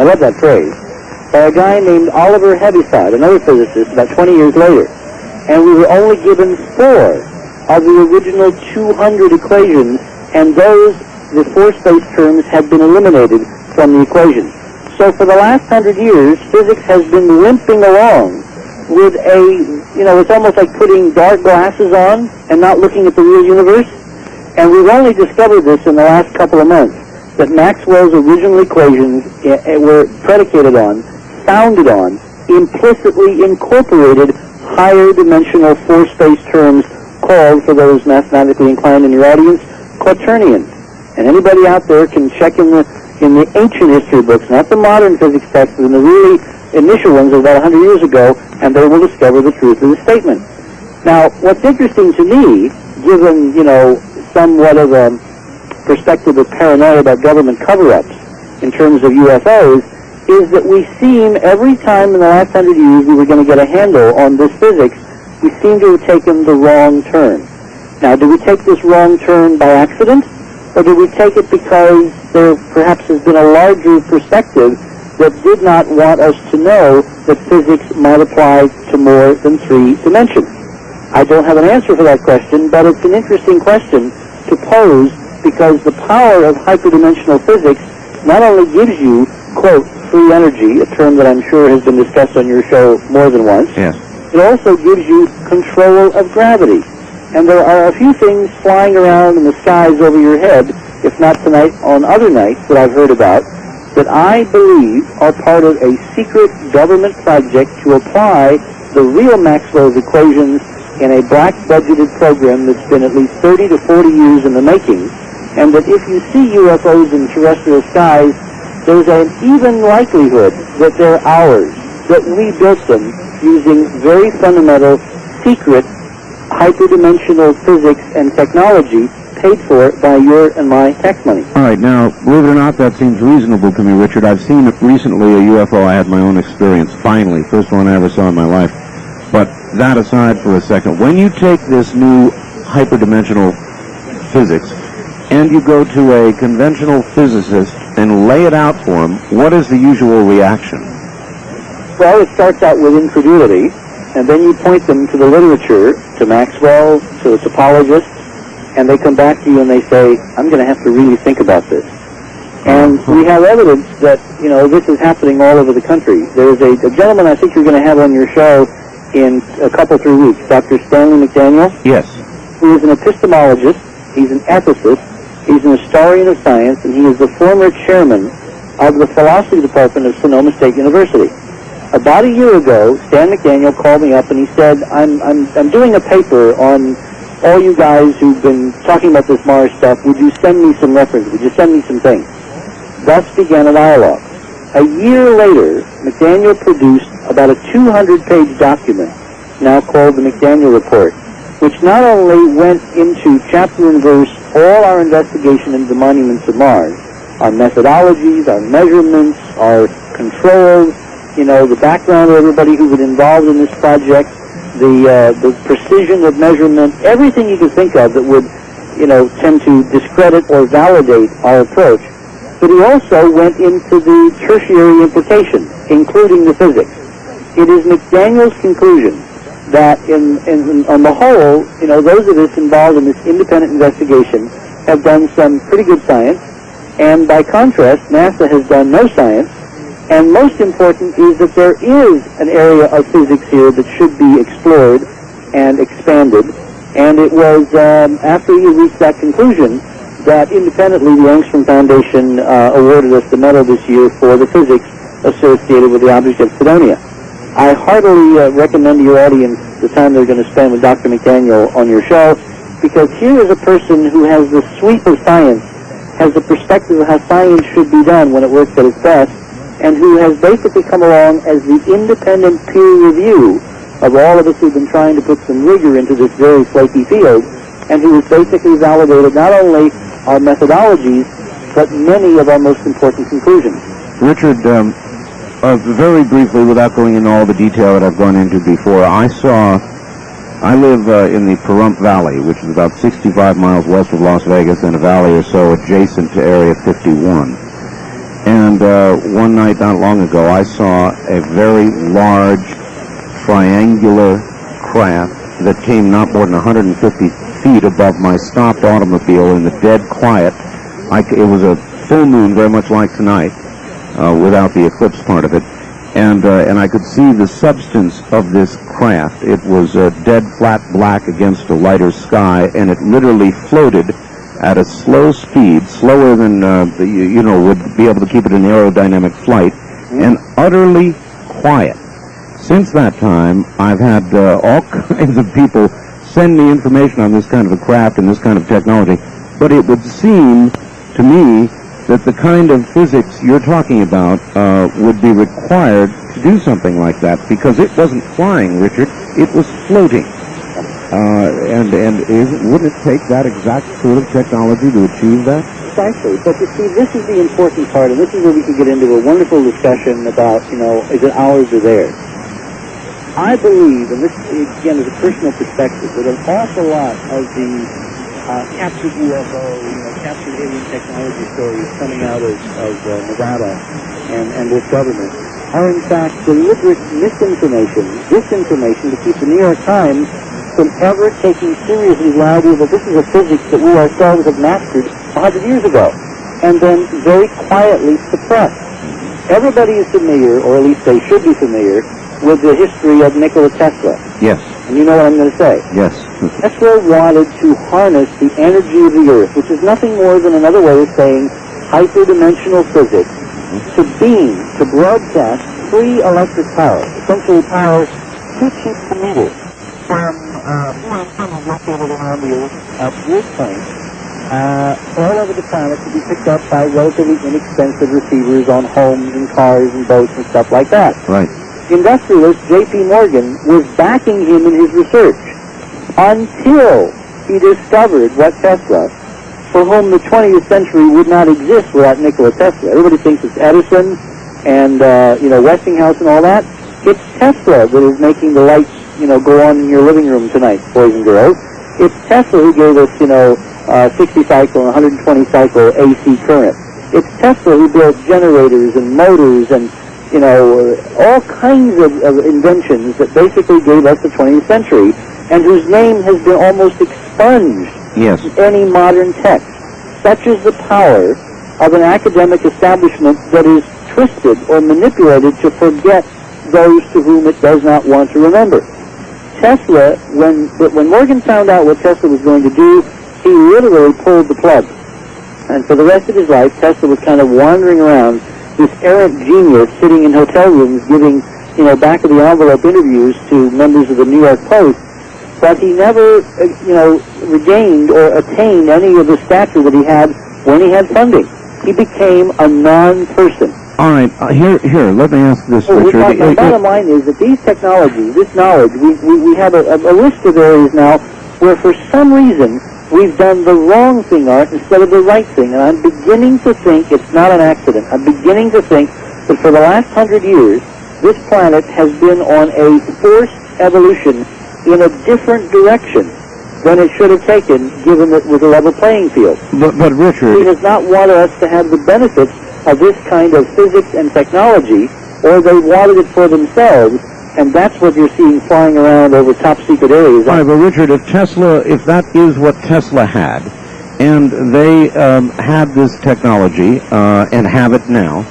love that phrase, by a guy named Oliver Heaviside, another physicist, about 20 years later. And we were only given 4 of the original 200 equations, and those, the four-space terms, had been eliminated from the equations. So for the last 100 years, physics has been limping along with it's almost like putting dark glasses on and not looking at the real universe. And we've only discovered this in the last couple of months, that Maxwell's original equations were predicated on, founded on, implicitly incorporated higher dimensional four-space terms called, for those mathematically inclined in your audience, quaternions. And anybody out there can check in the ancient history books, not the modern physics texts, but in the really initial ones of about 100 years ago, and they will discover the truth of the statement. Now, what's interesting to me, given, somewhat of a perspective of paranoia about government cover-ups in terms of UFOs, is that we seem, every time in the last 100 years we were going to get a handle on this physics, we seem to have taken the wrong turn. Now, do we take this wrong turn by accident, or do we take it because there perhaps has been a larger perspective that did not want us to know that physics might apply to more than 3 dimensions? I don't have an answer for that question, but it's an interesting question to pose, because the power of hyperdimensional physics not only gives you, quote, free energy, a term that I'm sure has been discussed on your show more than once. Yes. It also gives you control of gravity. And there are a few things flying around in the skies over your head, if not tonight, on other nights that I've heard about, that I believe are part of a secret government project to apply the real Maxwell's equations in a black-budgeted program that's been at least 30 to 40 years in the making, and that if you see UFOs in terrestrial skies, there's an even likelihood that they're ours, that we built them using very fundamental, secret, hyperdimensional physics and technology paid for by your and my tax money. All right, now, believe it or not, that seems reasonable to me, Richard. I've seen recently a UFO. I had my own experience, finally, first one I ever saw in my life. But that aside for a second, when you take this new hyperdimensional physics and you go to a conventional physicist and lay it out for him, what is the usual reaction? Well, it starts out with incredulity, and then you point them to the literature, to Maxwell, to the topologists, and they come back to you and they say, I'm going to have to really think about this. And we have evidence that, this is happening all over the country. There's a gentleman I think you're going to have on your show in a couple, 3 weeks, Dr. Stanley McDaniel. Yes. Who is an epistemologist, he's an ethicist, he's an historian of science, and he is the former chairman of the philosophy department of Sonoma State University. About a year ago, Stan McDaniel called me up and he said, I'm doing a paper on all you guys who've been talking about this Mars stuff, would you send me some references? Would you send me some things? Thus began a dialogue. A year later, McDaniel produced about a 200-page document, now called the McDaniel Report, which not only went into chapter and verse all our investigation into the monuments of Mars, our methodologies, our measurements, our controls, the background of everybody who was involved in this project, the precision of measurement, everything you could think of that would, tend to discredit or validate our approach. But he also went into the tertiary implications, including the physics. It is McDaniel's conclusion that on the whole, those of us involved in this independent investigation have done some pretty good science, and by contrast, NASA has done no science. And most important is that there is an area of physics here that should be explored and expanded. And it was after he reached that conclusion that independently the Angstrom Foundation awarded us the medal this year for the physics associated with the object of Cydonia. I heartily recommend to your audience the time they're going to spend with Dr. McDaniel on your show, because here is a person who has the sweep of science, has the perspective of how science should be done when it works at its best, and who has basically come along as the independent peer review of all of us who've been trying to put some rigor into this very flaky field, and who has basically validated not only our methodologies, but many of our most important conclusions. Richard, very briefly, without going into all the detail that I've gone into before, I live in the Pahrump Valley, which is about 65 miles west of Las Vegas, and a valley or so adjacent to Area 51. And one night not long ago, I saw a very large triangular craft that came not more than 150 feet above my stopped automobile in the dead quiet. It was a full moon, very much like tonight, without the eclipse part of it. And I could see the substance of this craft. It was dead flat black against a lighter sky, and it literally floated at a slow speed, slower than would be able to keep it in aerodynamic flight, and utterly quiet. Since that time, I've had all kinds of people send me information on this kind of a craft and this kind of technology, but it would seem to me that the kind of physics you're talking about would be required to do something like that, because it wasn't flying, Richard, it was floating. Wouldn't it take that exact sort of technology to achieve that? Precisely. But you see, this is the important part, and this is where we can get into a wonderful discussion about, is it ours or theirs? I believe, and this, again, is a personal perspective, that an awful lot of the captured UFO, captured alien technology stories coming out of Nevada and this government are, in fact, deliberate misinformation, disinformation to keep the New York Times from ever taking seriously the idea that this is a physics that we ourselves have mastered 100 years ago, and then very quietly suppressed. Everybody is familiar, or at least they should be familiar, with the history of Nikola Tesla. Yes. And you know what I'm going to say. Yes. Tesla wanted to harness the energy of the Earth, which is nothing more than another way of saying hyperdimensional physics, to beam, to broadcast free electric power, essentially power too cheap to meter, from located around the Earth points, all over the planet, to be picked up by relatively inexpensive receivers on homes and cars and boats and stuff like that. Right. Industrialist J.P. Morgan was backing him in his research until he discovered what Tesla, for whom the 20th century would not exist without Nikola Tesla. Everybody thinks it's Edison and, Westinghouse and all that. It's Tesla that is making the lights, go on in your living room tonight, boys and girls. It's Tesla who gave us, 60 cycle and 120 cycle AC current. It's Tesla who built generators and motors and all kinds of inventions that basically gave us the 20th century, and whose name has been almost expunged in any modern text. Such is the power of an academic establishment that is twisted or manipulated to forget those to whom it does not want to remember. Tesla, when Morgan found out what Tesla was going to do, he literally pulled the plug. And for the rest of his life, Tesla was kind of wandering around, this errant genius sitting in hotel rooms giving, back-of-the-envelope interviews to members of the New York Post, but he never, regained or attained any of the stature that he had when he had funding. He became a non-person. All right, here, let me ask this, Richard. The bottom line is that these technologies, this knowledge, we have a list of areas now where for some reason we've done the wrong thing, Art, instead of the right thing. And I'm beginning to think it's not an accident. I'm beginning to think that for the last 100 years, this planet has been on a forced evolution in a different direction than it should have taken, given that it was a level playing field. But Richard... He does not want us to have the benefits of this kind of physics and technology, or they wanted it for themselves, and that's what you're seeing flying around over top secret areas. All right, but Richard, if that is what Tesla had, and they had this technology and have it now,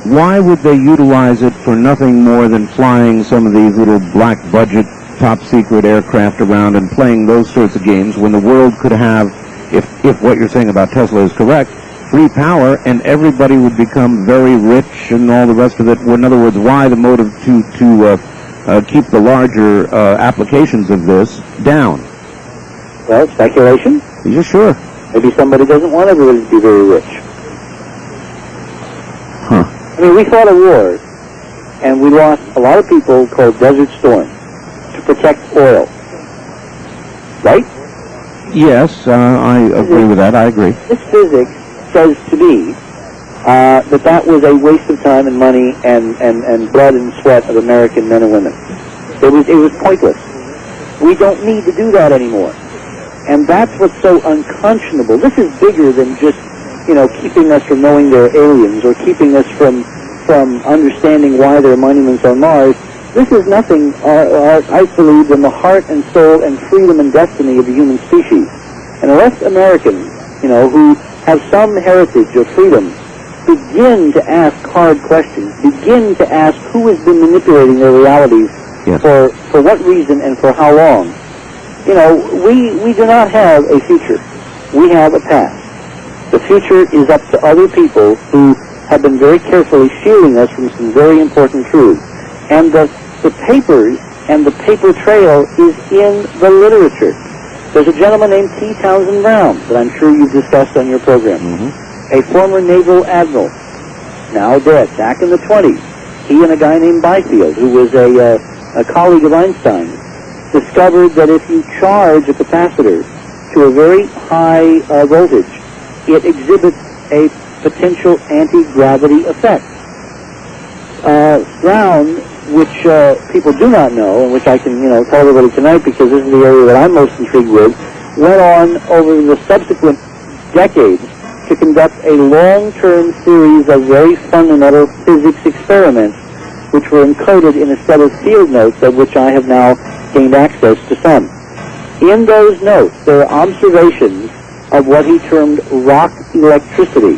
why would they utilize it for nothing more than flying some of these little black budget top secret aircraft around and playing those sorts of games when the world could have, if what you're saying about Tesla is correct, free power, and everybody would become very rich and all the rest of it? In other words, why the motive to keep the larger applications of this down? Well, speculation. Yeah, sure. Maybe somebody doesn't want everybody to be very rich. Huh. I mean, we fought a war, and we lost a lot of people called Desert Storm to protect oil. Right? Yes, I agree with that. I agree. This physics says to me that was a waste of time and money and blood and sweat of American men and women. It was pointless. We don't need to do that anymore. And that's what's so unconscionable. This is bigger than just, keeping us from knowing they're aliens or keeping us from understanding why there are monuments on Mars. This is nothing, I believe, than the heart and soul and freedom and destiny of the human species. And unless Americans, who have some heritage of freedom, begin to ask hard questions, begin to ask who has been manipulating their realities, yes, for what reason and for how long, we do not have a future. We have a past. The future is up to other people who have been very carefully shielding us from some very important truths. And the papers and the paper trail is in the literature. There's a gentleman named T. Townsend Brown that I'm sure you've discussed on your program. A former naval admiral, now dead, back in the 20s. He and a guy named Byfield, who was a colleague of Einstein, discovered that if you charge a capacitor to a very high voltage, it exhibits a potential anti-gravity effect. Brown, which people do not know, and which I can, tell everybody tonight because this is the area that I'm most intrigued with, went on over the subsequent decades to conduct a long-term series of very fundamental physics experiments which were encoded in a set of field notes of which I have now gained access to some. In those notes, there are observations of what he termed rock electricity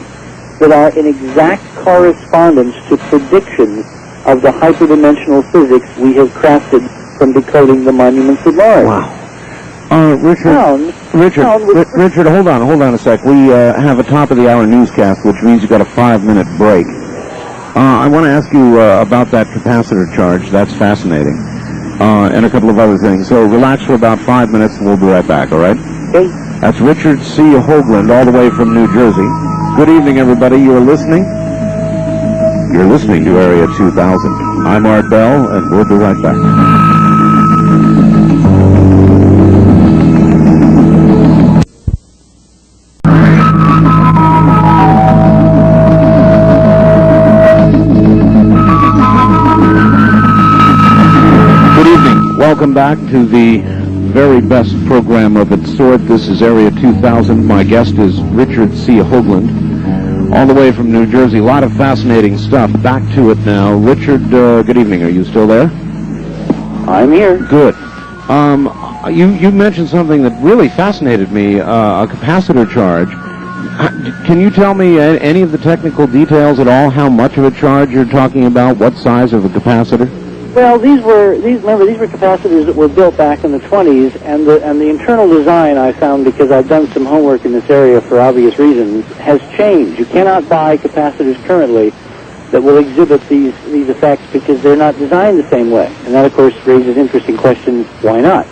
that are in exact correspondence to predictions of the hyperdimensional physics we have crafted from decoding the monuments of Mars. Wow. Richard, hold on a sec. We have a top-of-the-hour newscast, which means you've got a 5-minute break. I want to ask you about that capacitor charge. That's fascinating. And a couple of other things. So relax for about 5 minutes, and we'll be right back, all right? Okay. That's Richard C. Hoagland, all the way from New Jersey. Good evening, everybody. You're listening? You're listening to Area 2000. I'm Art Bell, and we'll be right back. Welcome back to the very best program of its sort. This is Area 2000. My guest is Richard C. Hoagland, all the way from New Jersey. A lot of fascinating stuff. Back to it now. Richard, good evening. Are you still there? I'm here. Good. You mentioned something that really fascinated me, a capacitor charge. Can you tell me any of the technical details at all? How much of a charge you're talking about? What size of a capacitor? Well, these were capacitors that were built back in the 20s, and the internal design I found, because I've done some homework in this area for obvious reasons, has changed. You cannot buy capacitors currently that will exhibit these effects because they're not designed the same way. And that, of course, raises interesting questions. Why not?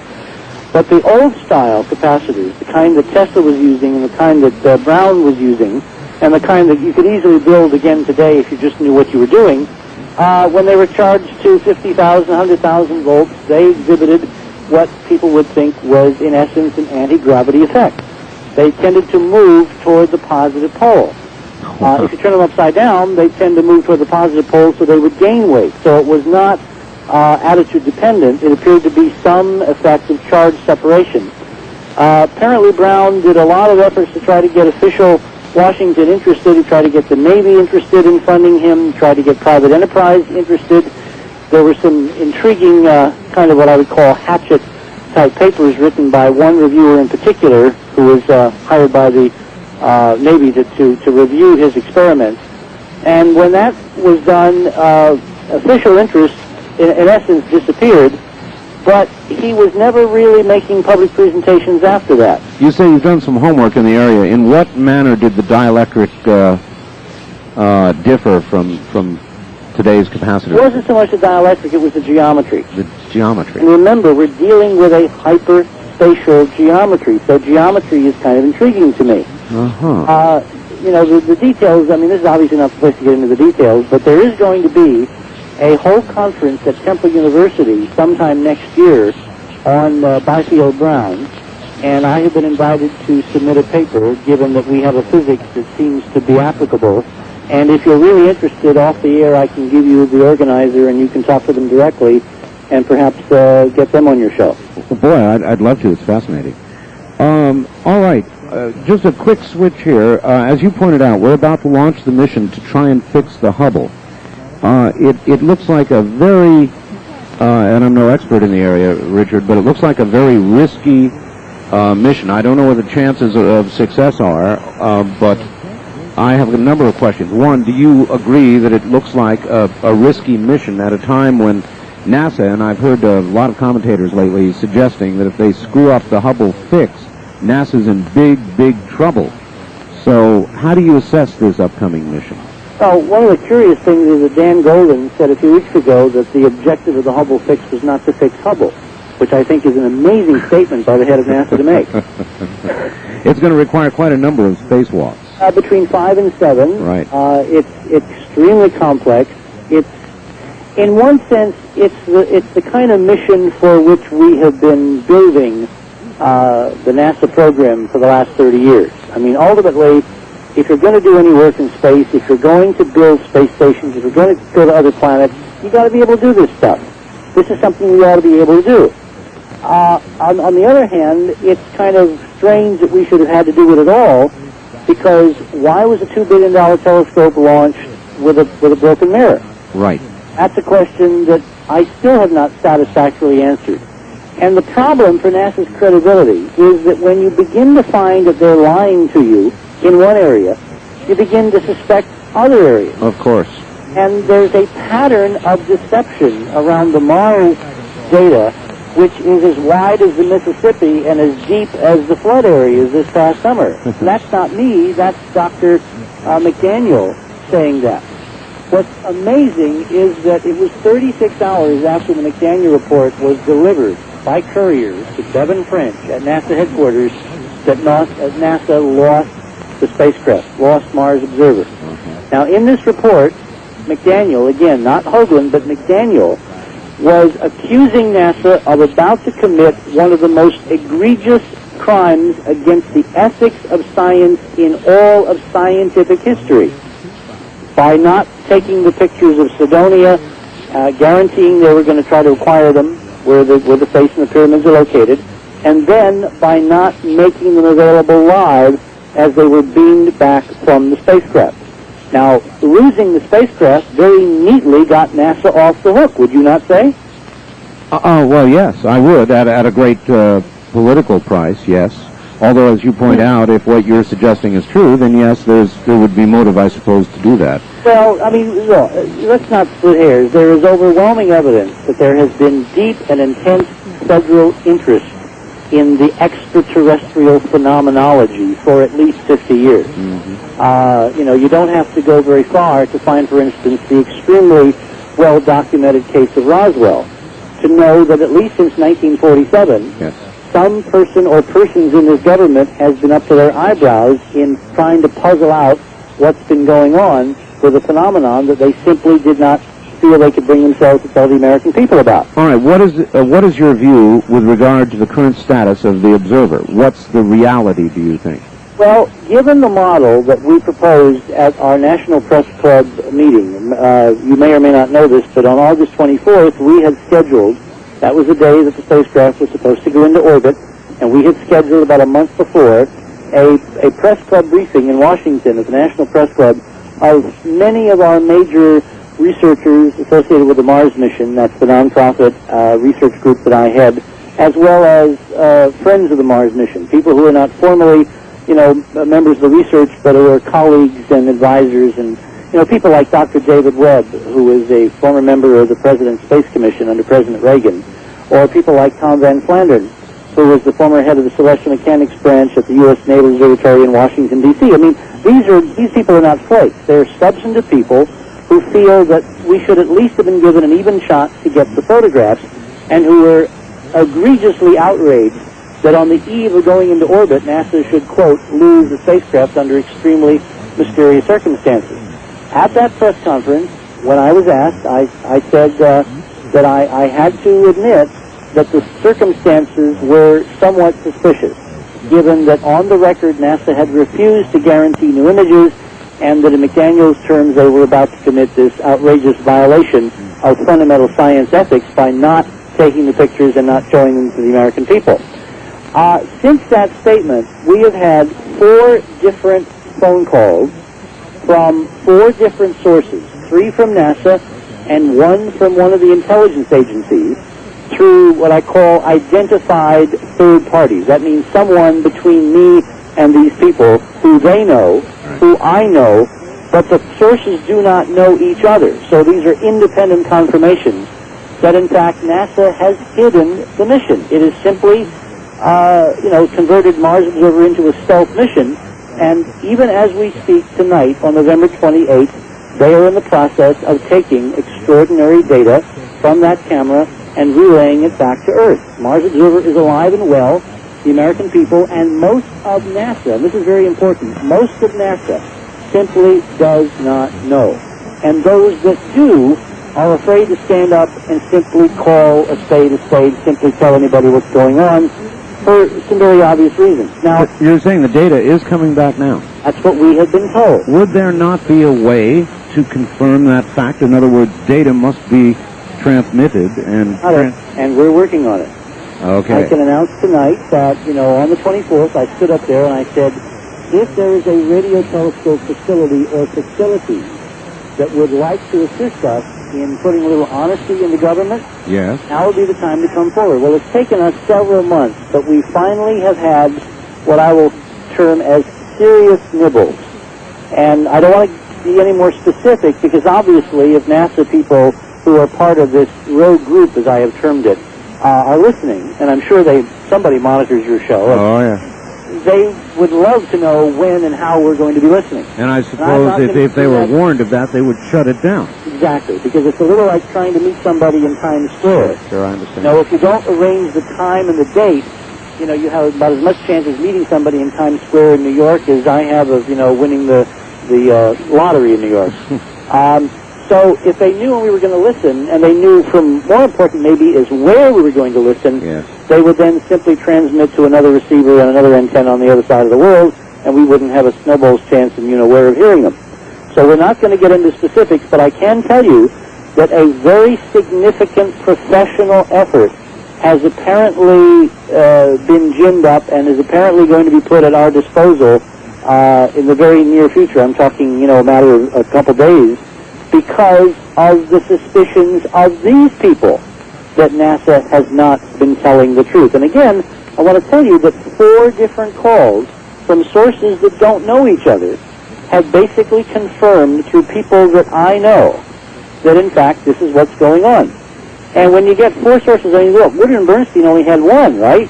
But the old-style capacitors, the kind that Tesla was using and the kind that Brown was using, and the kind that you could easily build again today if you just knew what you were doing, when they were charged to 50,000, 100,000 volts, they exhibited what people would think was, in essence, an anti-gravity effect. They tended to move toward the positive pole. If you turn them upside down, they tend to move toward the positive pole, so they would gain weight. So it was not attitude dependent. It appeared to be some effect of charge separation. Apparently Brown did a lot of efforts to try to get official Washington interested. He tried to get the Navy interested in funding him, tried to get private enterprise interested. There were some intriguing kind of what I would call hatchet-type papers written by one reviewer in particular who was hired by the Navy to review his experiments. And when that was done, official interest, in essence, disappeared, but he was never really making public presentations after that. You say you've done some homework in the area. In what manner did the dielectric differ from today's capacitor? It wasn't so much the dielectric, it was the geometry. The geometry. And remember, we're dealing with a hyperspatial geometry, so geometry is kind of intriguing to me. You know, the details, I mean, this is obviously not the place to get into the details, but there is going to be a whole conference at Temple University sometime next year on Bigelow-Brown, and I have been invited to submit a paper, given that we have a physics that seems to be applicable. And if you're really interested, off the air, I can give you the organizer, and you can talk to them directly, and perhaps get them on your show. Well, boy, I'd love to. It's fascinating. All right, just a quick switch here. As you pointed out, we're about to launch the mission to try and fix the Hubble. It looks like a very, and I'm no expert in the area, Richard, but it looks like a very risky mission. I don't know what the chances of success are, but I have a number of questions. One, do you agree that it looks like a risky mission at a time when NASA, and I've heard a lot of commentators lately suggesting that if they screw up the Hubble fix, NASA's in big, big trouble. So how do you assess this upcoming mission? Well, one of the curious things is that Dan Golden said a few weeks ago that the objective of the Hubble fix was not to fix Hubble, which I think is an amazing statement by the head of NASA to make. It's going to require quite a number of spacewalks. Between 5 and 7. Right. It's extremely complex. It's, in one sense, it's the kind of mission for which we have been building the NASA program for the last 30 years. I mean, ultimately, if you're going to do any work in space, if you're going to build space stations, if you're going to go to other planets, you got to be able to do this stuff. This is something we ought to be able to do. On the other hand, it's kind of strange that we should have had to do it at all, because why was a $2 billion telescope launched with a broken mirror? Right. That's a question that I still have not satisfactorily answered. And the problem for NASA's credibility is that when you begin to find that they're lying to you in one area, you begin to suspect other areas. Of course. And there's a pattern of deception around the Mars data, which is as wide as the Mississippi and as deep as the flood areas this past summer. That's not me, that's Dr. McDaniel saying that. What's amazing is that it was 36 hours after the McDaniel report was delivered by couriers to Bevan French at NASA headquarters that NASA lost the spacecraft, lost Mars Observer. Now, in this report, McDaniel, again, not Hoagland, but McDaniel, was accusing NASA of about to commit one of the most egregious crimes against the ethics of science in all of scientific history by not taking the pictures of Cydonia, guaranteeing they were going to try to acquire them where the face and the pyramids are located, and then by not making them available live as they were beamed back from the spacecraft. Now, losing the spacecraft very neatly got NASA off the hook, would you not say? Well, yes, I would, at a great political price, yes. Although, as you point out, if what you're suggesting is true, then yes, there would be motive, I suppose, to do that. Well, I mean, look, let's not split hairs. There is overwhelming evidence that there has been deep and intense federal interest in the extraterrestrial phenomenology for at least 50 years. You know, you don't have to go very far to find, for instance, the extremely well-documented case of Roswell to know that at least since 1947, yes, some person or persons in this government has been up to their eyebrows in trying to puzzle out what's been going on with a phenomenon that they simply did not feel they could bring themselves to tell the American people about. All right, what is your view with regard to the current status of the Observer? What's the reality, do you think? Well, given the model that we proposed at our National Press Club meeting, you may or may not know this, but on August 24th, we had scheduled, that was the day that the spacecraft was supposed to go into orbit, and we had scheduled about a month before a press club briefing in Washington at the National Press Club of many of our major researchers associated with the Mars mission. That's the nonprofit research group that I head, as well as friends of the Mars mission, people who are not formally, members of the research, but who are colleagues and advisors, and people like Dr. David Webb, who is a former member of the President's Space Commission under President Reagan, or people like Tom Van Flandern, who was the former head of the Celestial Mechanics branch at the U.S. Naval Observatory in Washington, D.C. I mean, these people are not flakes. They're substantive people who feel that we should at least have been given an even shot to get the photographs, and who were egregiously outraged that on the eve of going into orbit, NASA should, quote, lose the spacecraft under extremely mysterious circumstances. At that press conference, when I was asked, I said that I had to admit that the circumstances were somewhat suspicious, given that on the record NASA had refused to guarantee new images, and that in McDaniel's terms they were about to commit this outrageous violation of fundamental science ethics by not taking the pictures and not showing them to the American people. Since that statement, we have had 4 different phone calls from 4 different sources, 3 from NASA and 1 from one of the intelligence agencies, through what I call identified third parties. That means someone between me and these people who they know, who I know, but the sources do not know each other. So these are independent confirmations that in fact NASA has hidden the mission. It is simply converted Mars Observer into a stealth mission, and even as we speak tonight, on November 28th, they are in the process of taking extraordinary data from that camera and relaying it back to Earth. Mars Observer is alive and well. The American people and most of NASA, and this is very important, most of NASA simply does not know. And those that do are afraid to stand up and simply call a spade, simply tell anybody what's going on, for some very obvious reasons. Now, you're saying the data is coming back now. That's what we have been told. Would there not be a way to confirm that fact? In other words, data must be transmitted and... and we're working on it. Okay. I can announce tonight that, on the 24th, I stood up there and I said, if there is a radio telescope facility or facilities that would like to assist us in putting a little honesty in the government, yes, now would be the time to come forward. Well, it's taken us several months, but we finally have had what I will term as serious nibbles. And I don't want to be any more specific, because obviously if NASA people who are part of this rogue group, as I have termed it, are listening, and I'm sure somebody monitors your show. Oh, yeah. They would love to know when and how we're going to be listening. And I suppose if they were warned of that, they would shut it down. Exactly, because it's a little like trying to meet somebody in Times Square. Sure, I understand. Now, if you don't arrange the time and the date, you have about as much chance of meeting somebody in Times Square in New York as I have of, winning the lottery in New York. So if they knew when we were going to listen, and they knew from, more important maybe, is where we were going to listen, they would then simply transmit to another receiver and another antenna on the other side of the world, and we wouldn't have a snowball's chance in where of hearing them. So we're not going to get into specifics, but I can tell you that a very significant professional effort has apparently been ginned up and is apparently going to be put at our disposal in the very near future. I'm talking, a matter of a couple days, because of the suspicions of these people that NASA has not been telling the truth. And again, I want to tell you that 4 different calls from sources that don't know each other have basically confirmed through people that I know that in fact this is what's going on. And when you get 4 sources, I mean, look, Woodard and Bernstein only had 1, right?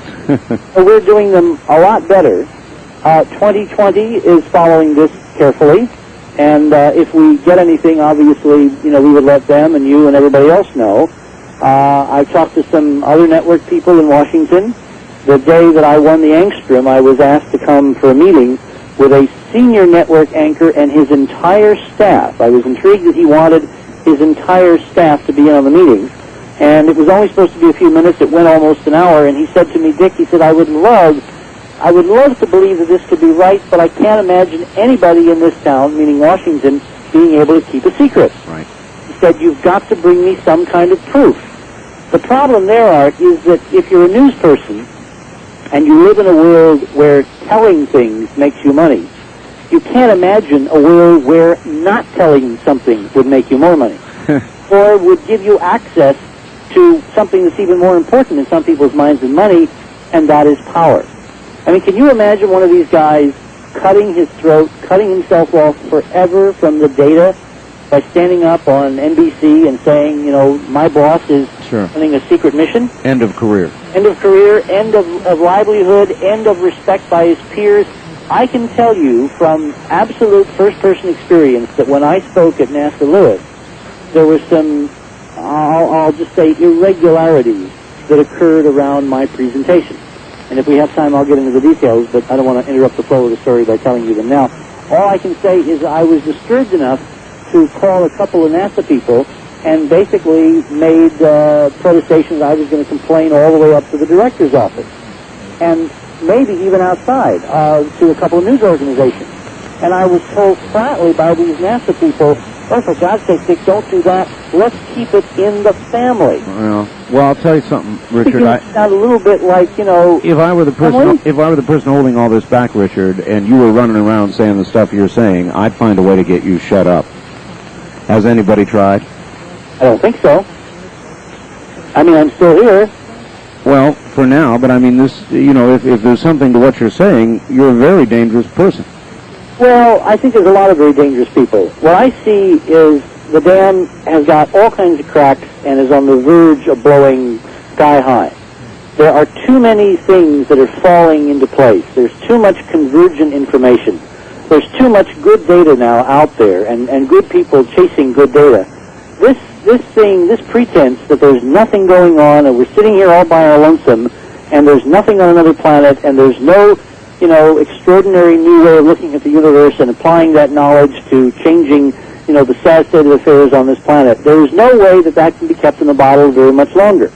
So we're doing them a lot better. 2020 is following this carefully. And if we get anything, obviously, we would let them and you and everybody else know. I talked to some other network people in Washington, the day that I won the Angstrom, I was asked to come for a meeting with a senior network anchor and his entire staff. I was intrigued that he wanted his entire staff to be in on the meeting. And it was only supposed to be a few minutes. It went almost an hour. And he said to me, Dick, he said, I would love to believe that this could be right, but I can't imagine anybody in this town, meaning Washington, being able to keep a secret. Right. He said, you've got to bring me some kind of proof. The problem there, Art, is that if you're a news person and you live in a world where telling things makes you money, you can't imagine a world where not telling something would make you more money or would give you access to something that's even more important in some people's minds than money, and that is power. I mean, can you imagine one of these guys cutting his throat, cutting himself off forever from the data by standing up on NBC and saying, you know, my boss is running a secret mission? End of career. End of career, end of livelihood, end of respect by his peers. I can tell you from absolute first-person experience that when I spoke at NASA Lewis, there were some, I'll just say, irregularities that occurred around my presentation. And if we have time, I'll get into the details, but I don't want to interrupt the flow of the story by telling you them now. All I can say is I was disturbed enough to call a couple of NASA people and basically made protestations. I was going to complain all the way up to the director's office, and maybe even outside to a couple of news organizations. And I was told flatly by these NASA people, oh, for God's sake, Dick, don't do that. Let's keep it in the family. Well, I'll tell you something, Richard. It sounds a little bit like, you know, if I were the person holding all this back, Richard, and you were running around saying the stuff you're saying, I'd find a way to get you shut up. Has anybody tried? I don't think so. I mean, I'm still here. Well, for now, but I mean, this, you know, if there's something to what you're saying, you're a very dangerous person. Well, I think there's a lot of very dangerous people. What I see is the dam has got all kinds of cracks and is on the verge of blowing sky high. There are too many things that are falling into place. There's too much convergent information. There's too much good data now out there, and good people chasing good data. This pretense that there's nothing going on, and we're sitting here all by our lonesome, and there's nothing on another planet, and there's no, you know, extraordinary new way of looking at the universe and applying that knowledge to changing, you know, the sad state of affairs on this planet. There is no way that that can be kept in the bottle very much longer.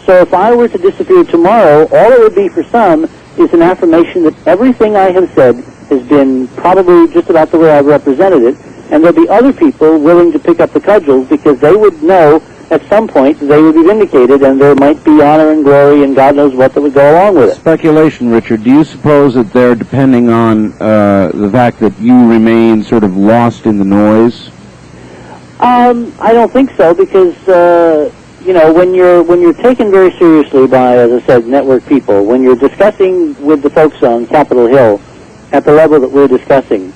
So if I were to disappear tomorrow, all it would be for some is an affirmation that everything I have said has been probably just about the way I've represented it, and there'll be other people willing to pick up the cudgels because they would know at some point they would be vindicated and there might be honor and glory and God knows what that would go along with it. Speculation, Richard. Do you suppose that they're depending on the fact that you remain sort of lost in the noise? I don't think so because, you know, when you're taken very seriously by, as I said, network people, when you're discussing with the folks on Capitol Hill at the level that we're discussing,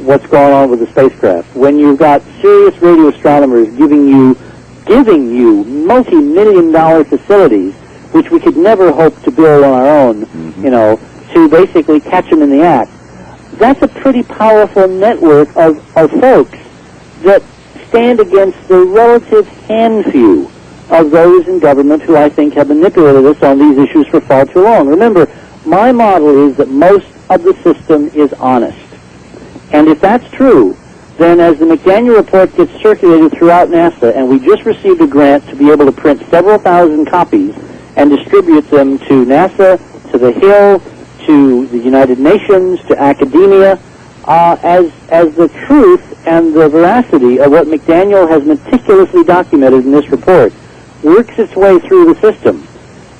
what's going on with the spacecraft, when you've got serious radio astronomers giving you multi-million-dollar facilities, which we could never hope to build on our own, you know, to basically catch them in the act, that's a pretty powerful network of folks that stand against the relative handful of those in government who I think have manipulated us on these issues for far too long. Remember, my model is that most of the system is honest. And if that's true, then as the McDaniel report gets circulated throughout NASA, and we just received a grant to be able to print several thousand copies and distribute them to NASA, to the Hill, to the United Nations, to academia, as the truth and the veracity of what McDaniel has meticulously documented in this report works its way through the system,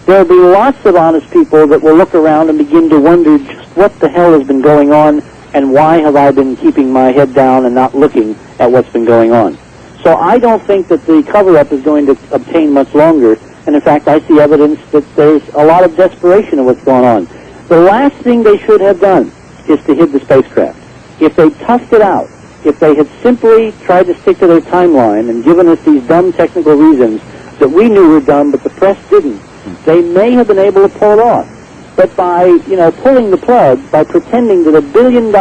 there'll be lots of honest people that will look around and begin to wonder just what the hell has been going on and why have I been keeping my head down and not looking at what's been going on. So I don't think that the cover-up is going to obtain much longer, and in fact I see evidence that there's a lot of desperation of what's going on. The last thing they should have done is to hid the spacecraft. If they toughed it out, if they had simply tried to stick to their timeline and given us these dumb technical reasons that we knew were dumb but the press didn't, they may have been able to pull it off. But by, you know, pulling the plug, by pretending that $1 billion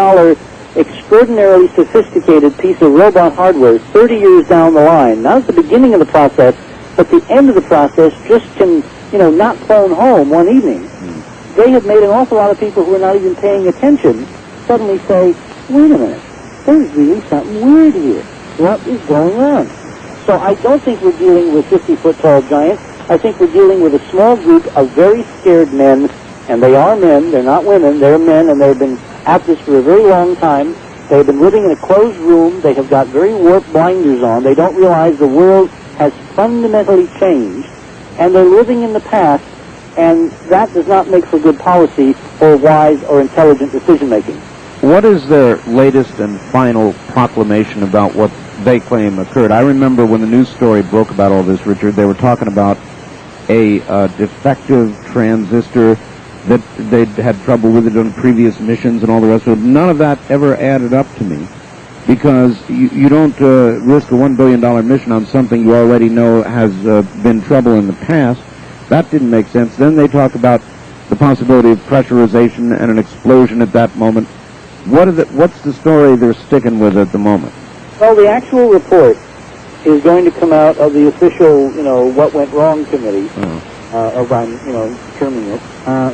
extraordinarily sophisticated piece of robot hardware 30 years down the line, not at the beginning of the process, but the end of the process, just can not flown home one evening, they have made an awful lot of people who are not even paying attention suddenly say, wait a minute, there's really something weird here. What is going on? So I don't think we're dealing with 50-foot-tall giants. I think we're dealing with a small group of very scared men, and they are men, they're not women, they're men, and they've been at this for a very long time. They've been living in a closed room. They have got very warped blinders on. They don't realize the world has fundamentally changed, and they're living in the past, and that does not make for good policy or wise or intelligent decision-making. What is their latest and final proclamation about what they claim occurred? I remember when the news story broke about all this, Richard, they were talking about a defective transistor, that they'd had trouble with it on previous missions and all the rest of it. None of that ever added up to me, because you don't risk a $1 billion mission on something you already know has been trouble in the past. That didn't make sense. Then they talk about the possibility of pressurization and an explosion at that moment. What's the story they're sticking with at the moment? Well, the actual report is going to come out of the official, what went wrong committee, of I'm, terming it,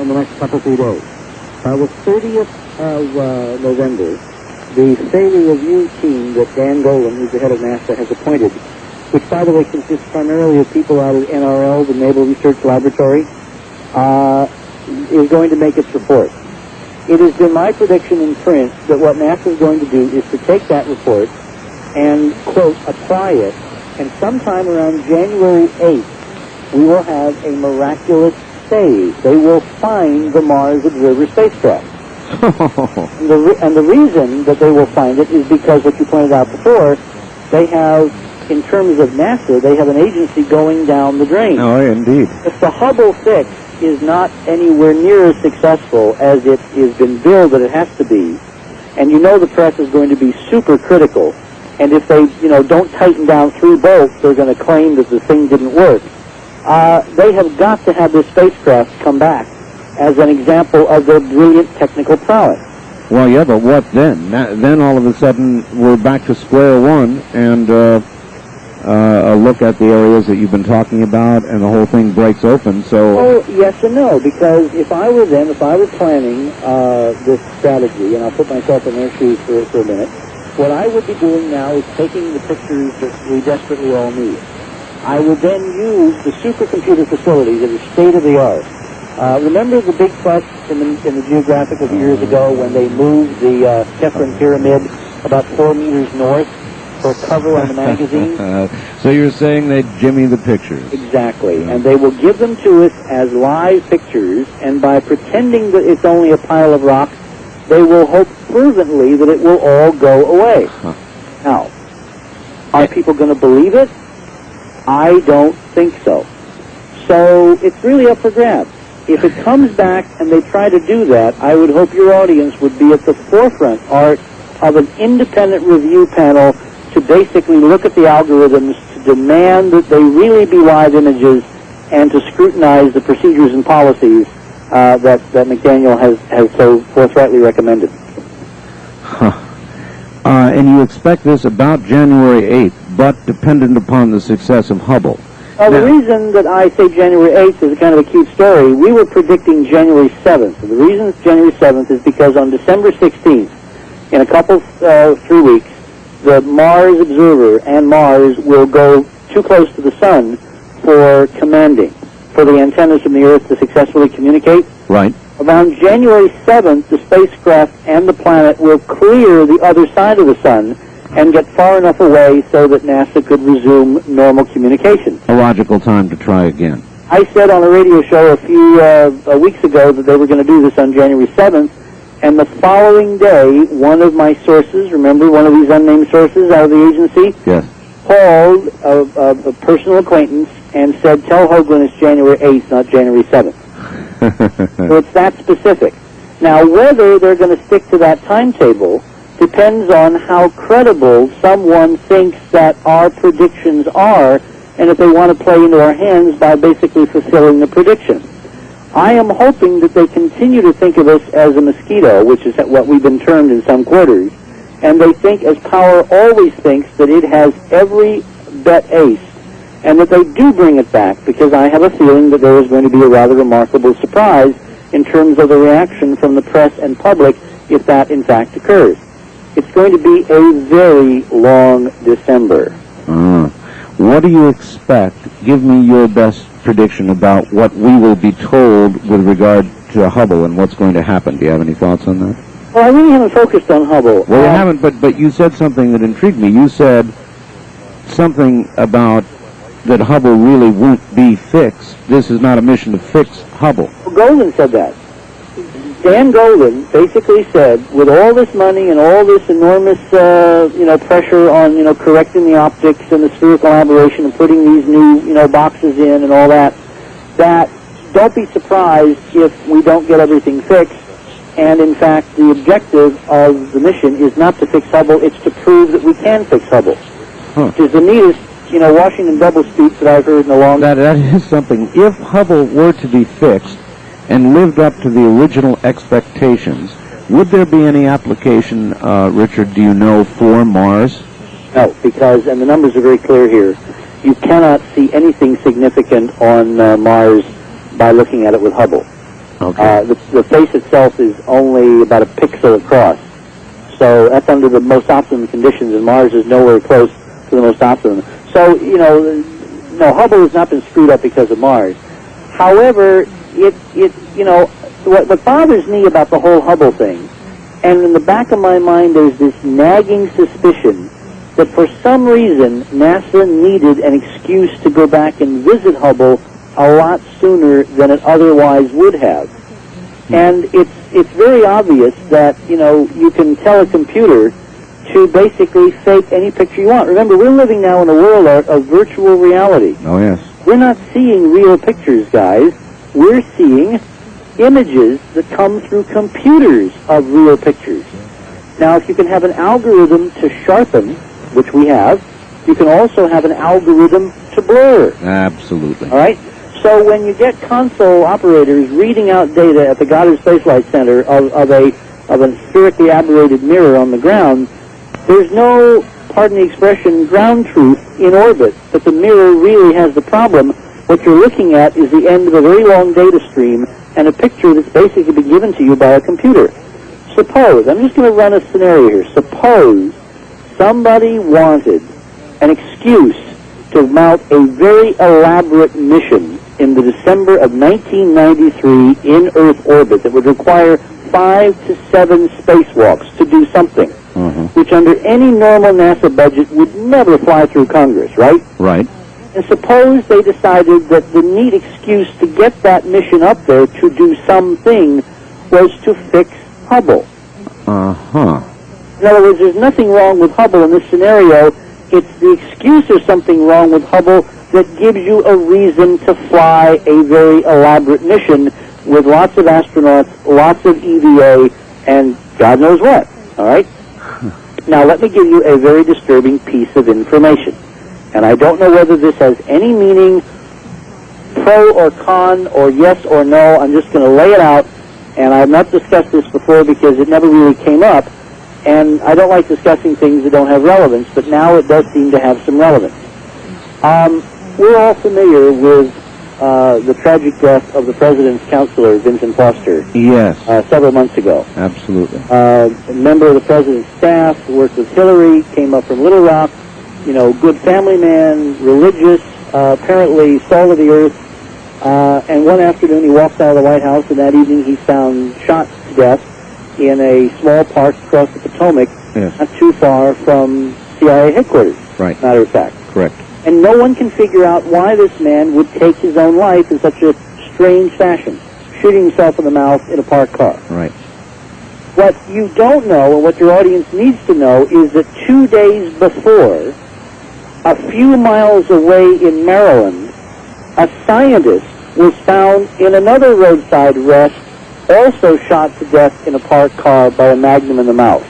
in the next couple of 3 days. The 30th of November, the failure review team that Dan Golan, who's the head of NASA, has appointed, which, by the way, consists primarily of people out of NRL, the Naval Research Laboratory, is going to make its report. It has been my prediction in print that what NASA is going to do is to take that report and, quote, apply it, and sometime around January 8th, we will have a miraculous save. They will find the Mars Observer spacecraft. And the reason that they will find it is because, what you pointed out before, they have, in terms of NASA, they have an agency going down the drain. Oh, indeed. If the Hubble fix is not anywhere near as successful as it has been billed that it has to be, and the press is going to be super critical, and if they, don't tighten down 3 bolts, they're going to claim that the thing didn't work. They have got to have this spacecraft come back as an example of their brilliant technical prowess. Well, yeah, but what then? Then all of a sudden we're back to square one, and a look at the areas that you've been talking about, and the whole thing breaks open. So, oh, yes and no, because if I were planning this strategy, and I'll put myself in their shoes for a minute, what I would be doing now is taking the pictures that we desperately all need. I would then use the supercomputer facility that is state-of-the-art. Remember the big fuss in the Geographic of years ago when they moved the Kefren Pyramid about 4 meters north for cover on the magazine? So you're saying they jimmy the pictures? Exactly. And they will give them to us as live pictures, and by pretending that it's only a pile of rocks, they will hope fervently that it will all go away. Now, are people going to believe it? I don't think so. So it's really up for grabs. If it comes back and they try to do that, I would hope your audience would be at the forefront, Art, of an independent review panel to basically look at the algorithms, to demand that they really be live images, and to scrutinize the procedures and policies that McDaniel has so forthrightly recommended. And you expect this about January 8th, but dependent upon the success of Hubble. Well, the reason that I say January 8th is kind of a cute story. We were predicting January 7th. And the reason it's January 7th is because on December 16th, in a couple, 3 weeks, the Mars Observer and Mars will go too close to the Sun for commanding, for the antennas from the Earth to successfully communicate. Right. Around January 7th, the spacecraft and the planet will clear the other side of the Sun and get far enough away so that NASA could resume normal communication. A logical time to try again. I said on a radio show a few weeks ago that they were going to do this on January 7th, and the following day, one of my sources, remember one of these unnamed sources out of the agency, yes, called a personal acquaintance and said, tell Hoagland it's January 8th, not January 7th. So it's that specific. Now, whether they're going to stick to that timetable depends on how credible someone thinks that our predictions are, and if they want to play into our hands by basically fulfilling the prediction. I am hoping that they continue to think of us as a mosquito, which is what we've been termed in some quarters, and they think, as power always thinks, that it has every bet ace and that they do bring it back, because I have a feeling that there is going to be a rather remarkable surprise in terms of the reaction from the press and public if that in fact occurs. It's going to be a very long December. What do you expect? Give me your best prediction about what we will be told with regard to Hubble and what's going to happen. Do you have any thoughts on that? Well, I really haven't focused on Hubble. Well, you haven't, but you said something that intrigued me. You said something about that Hubble really won't be fixed. This is not a mission to fix Hubble. Well, Golden said that. Dan Golden basically said, with all this money and all this enormous, pressure on, correcting the optics and the spherical aberration and putting these new, boxes in and all that, that don't be surprised if we don't get everything fixed. And in fact, the objective of the mission is not to fix Hubble, it's to prove that we can fix Hubble. Which is the neatest, Washington doublespeak that I've heard in a long time. That is something. If Hubble were to be fixed and lived up to the original expectations, would there be any application, Richard, do you know, for Mars? No, because, and the numbers are very clear here, you cannot see anything significant on Mars by looking at it with Hubble. Okay. The face itself is only about a pixel across. So that's under the most optimum conditions, and Mars is nowhere close to the most optimum. So, no, Hubble has not been screwed up because of Mars. However, what bothers me about the whole Hubble thing, and in the back of my mind there's this nagging suspicion that for some reason NASA needed an excuse to go back and visit Hubble a lot sooner than it otherwise would have. And it's very obvious that, you can tell a computer to basically fake any picture you want. Remember, we're living now in a world of virtual reality. Oh, yes. We're not seeing real pictures, guys. We're seeing images that come through computers of real pictures. Now, if you can have an algorithm to sharpen, which we have, you can also have an algorithm to blur. Absolutely. All right? So when you get console operators reading out data at the Goddard Space Flight Center of a spherically aberrated mirror on the ground, there's no, pardon the expression, ground truth in orbit that the mirror really has the problem. What you're looking at is the end of a very long data stream and a picture that's basically been given to you by a computer. Suppose, I'm just going to run a scenario here. Suppose somebody wanted an excuse to mount a very elaborate mission in the December of 1993 in Earth orbit that would require 5 to 7 spacewalks to do something, which under any normal NASA budget would never fly through Congress, right? Right. And suppose they decided that the neat excuse to get that mission up there to do something was to fix Hubble. In other words, there's nothing wrong with Hubble in this scenario. It's the excuse there's something wrong with Hubble that gives you a reason to fly a very elaborate mission with lots of astronauts, lots of EVA, and God knows what. All right? Now, let me give you a very disturbing piece of information. And I don't know whether this has any meaning, pro or con, or yes or no. I'm just going to lay it out. And I have not discussed this before because it never really came up. And I don't like discussing things that don't have relevance, but now it does seem to have some relevance. We're all familiar with the tragic death of the President's counselor, Vincent Foster. Yes. Several months ago. Absolutely. A member of the President's staff, worked with Hillary, came up from Little Rock, good family man, religious, apparently salt of the earth. And one afternoon he walked out of the White House, and that evening he's found shot to death in a small park across the Potomac, not too far from CIA headquarters, matter of fact. Correct. And no one can figure out why this man would take his own life in such a strange fashion, shooting himself in the mouth in a parked car. Right. What you don't know, and what your audience needs to know, is that 2 days before, a few miles away in Maryland, a scientist was found in another roadside rest, also shot to death in a parked car by a magnum in the mouth.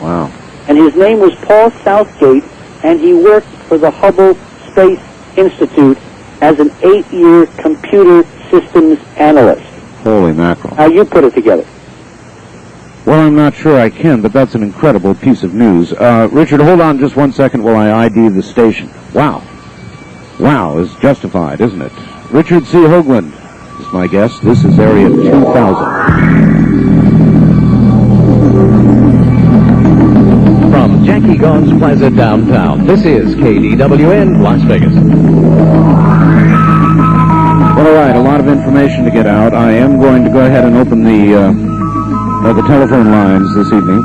Wow. And his name was Paul Southgate, and he worked for the Hubble Space Institute as an 8-year computer systems analyst. Holy mackerel. Now you put it together. Well, I'm not sure I can, but that's an incredible piece of news. Richard, hold on just 1 second while I ID the station. Wow. Wow is justified, isn't it? Richard C. Hoagland is my guest. This is Area 2000. From Jackie Gone's Plaza downtown, this is KDWN Las Vegas. Well, all right, a lot of information to get out. I am going to go ahead and open the telephone lines this evening.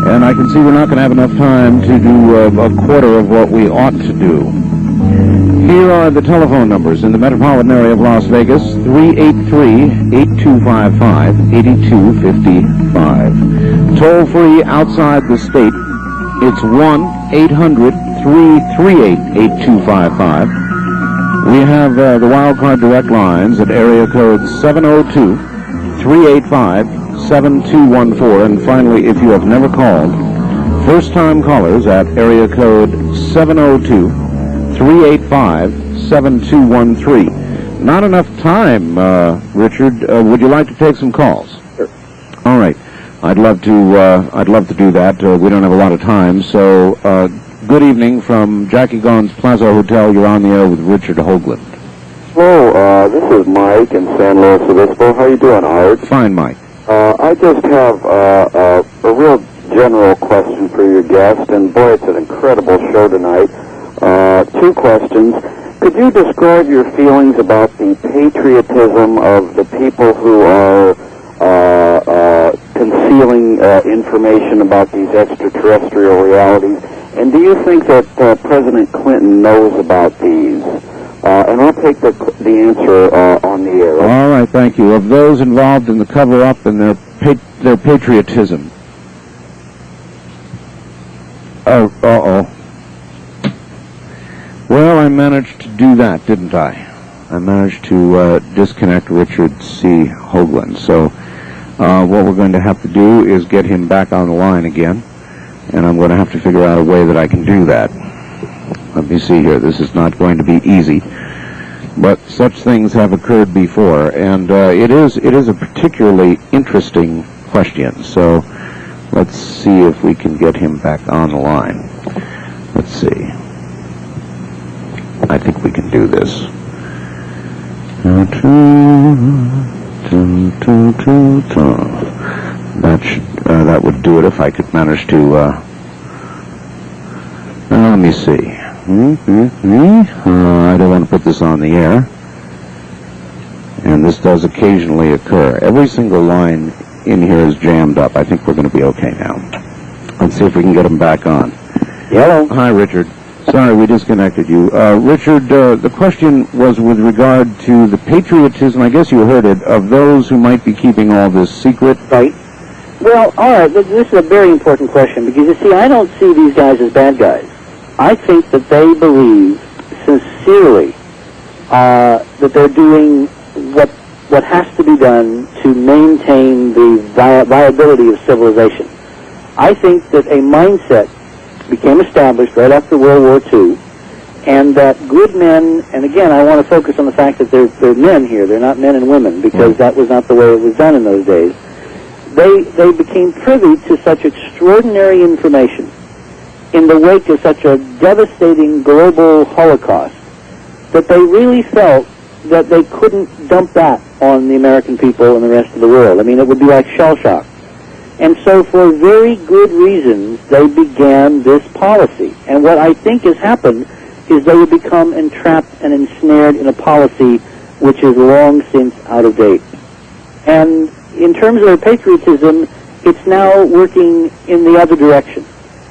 And I can see we're not going to have enough time to do a quarter of what we ought to do. Here are the telephone numbers in the metropolitan area of Las Vegas: 383-8255-8255. Toll free outside the state, it's 1-800-338-8255. We have the wildcard direct lines at area code 702-385-7214. And finally, if you have never called, first-time callers at area code 702-385-7213. Not enough time, Richard. Would you like to take some calls? Sure. All right. I'd love to do that. We don't have a lot of time, so good evening from Jackie Gone's Plaza Hotel. You're on the air with Richard Hoagland. Hello, this is Mike in San Luis Obispo. How you doing, Art? Fine, Mike. I just have a real general question for your guest, and boy, it's an incredible show tonight. Two questions. Could you describe your feelings about the patriotism of the people who are concealing information about these extraterrestrial realities? And do you think that President Clinton knows about these? And I'll take the answer on the air. All right, thank you. Of those involved in the cover-up and their patriotism. Uh-oh. Well, I managed to do that, didn't I? I managed to disconnect Richard C. Hoagland. So what we're going to have to do is get him back on the line again, and I'm going to have to figure out a way that I can do that. Let me see here. This is not going to be easy, but such things have occurred before, and it is a particularly interesting question. So let's see if we can get him back on the line. Let's see. I think we can do this. That would do it if I could manage to. Let me see. I don't want to put this on the air, and this does occasionally occur. Every single line in here is jammed up. I think we're going to be okay now. Let's see if we can get him back on. Hello. Hi, Richard. Sorry, we disconnected you. Richard, the question was with regard to the patriotism, I guess you heard it, of those who might be keeping all this secret. Right. Well, all right, this is a very important question, because, you see, I don't see these guys as bad guys. I think that they believe sincerely that they're doing what has to be done to maintain the viability of civilization. I think that a mindset became established right after World War II, and that good men, and again, I want to focus on the fact that they're men here, they're not men and women, because that was not the way it was done in those days. They became privy to such extraordinary information in the wake of such a devastating global Holocaust that they really felt that they couldn't dump that on the American people and the rest of the world. I mean, it would be like shell shock. And so for very good reasons, they began this policy. And what I think has happened is they have become entrapped and ensnared in a policy which is long since out of date. And in terms of their patriotism, it's now working in the other direction.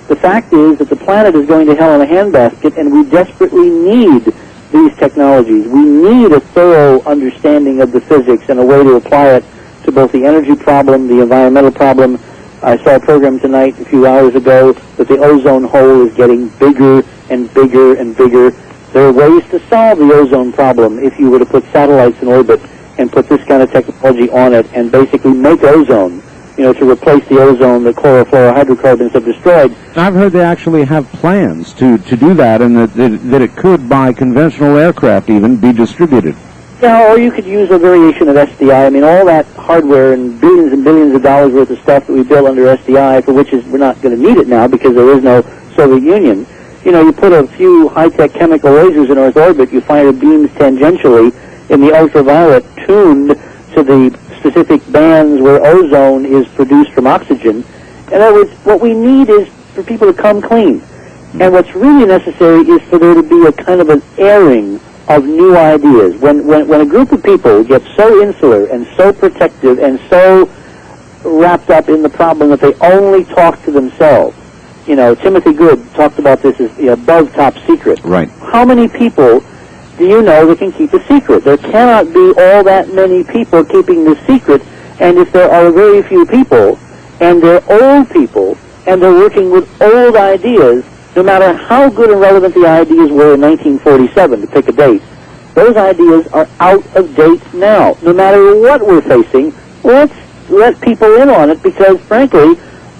The fact is that the planet is going to hell in a handbasket, and we desperately need these technologies. We need a thorough understanding of the physics and a way to apply it to both the energy problem, the environmental problem. I saw a program tonight a few hours ago that the ozone hole is getting bigger and bigger and bigger. There are ways to solve the ozone problem if you were to put satellites in orbit and put this kind of technology on it and basically make ozone, to replace the ozone that chlorofluorhydrocarbons have destroyed. I've heard they actually have plans to do that, and that it could, by conventional aircraft even, be distributed. Yeah, or you could use a variation of SDI. I mean, all that hardware and billions of dollars worth of stuff that we built under SDI, for which we're not going to need it now because there is no Soviet Union, you put a few high-tech chemical lasers in Earth orbit, you fire beams tangentially in the ultraviolet tuned to the specific bands where ozone is produced from oxygen. In other words, what we need is for people to come clean. And what's really necessary is for there to be a kind of an airing of new ideas. When a group of people get so insular and so protective and so wrapped up in the problem that they only talk to themselves. Timothy Good talked about this as the above top secret. Right. How many people do you know that can keep a secret? There cannot be all that many people keeping the secret, and if there are very few people, and they're old people, and they're working with old ideas, no matter how good and relevant the ideas were in 1947, to pick a date, those ideas are out of date now. No matter what we're facing, let's let people in on it, because frankly,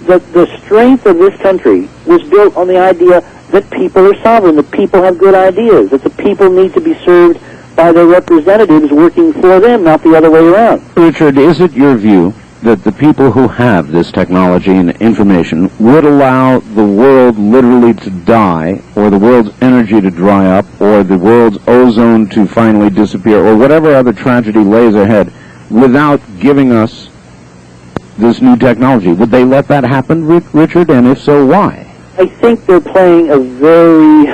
the strength of this country was built on the idea that people are sovereign, that people have good ideas, that the people need to be served by their representatives working for them, not the other way around. Richard, is it your view that the people who have this technology and information would allow the world literally to die, or the world's energy to dry up, or the world's ozone to finally disappear, or whatever other tragedy lays ahead, without giving us this new technology? Would they let that happen, Richard? And if so, why? I think they're playing a very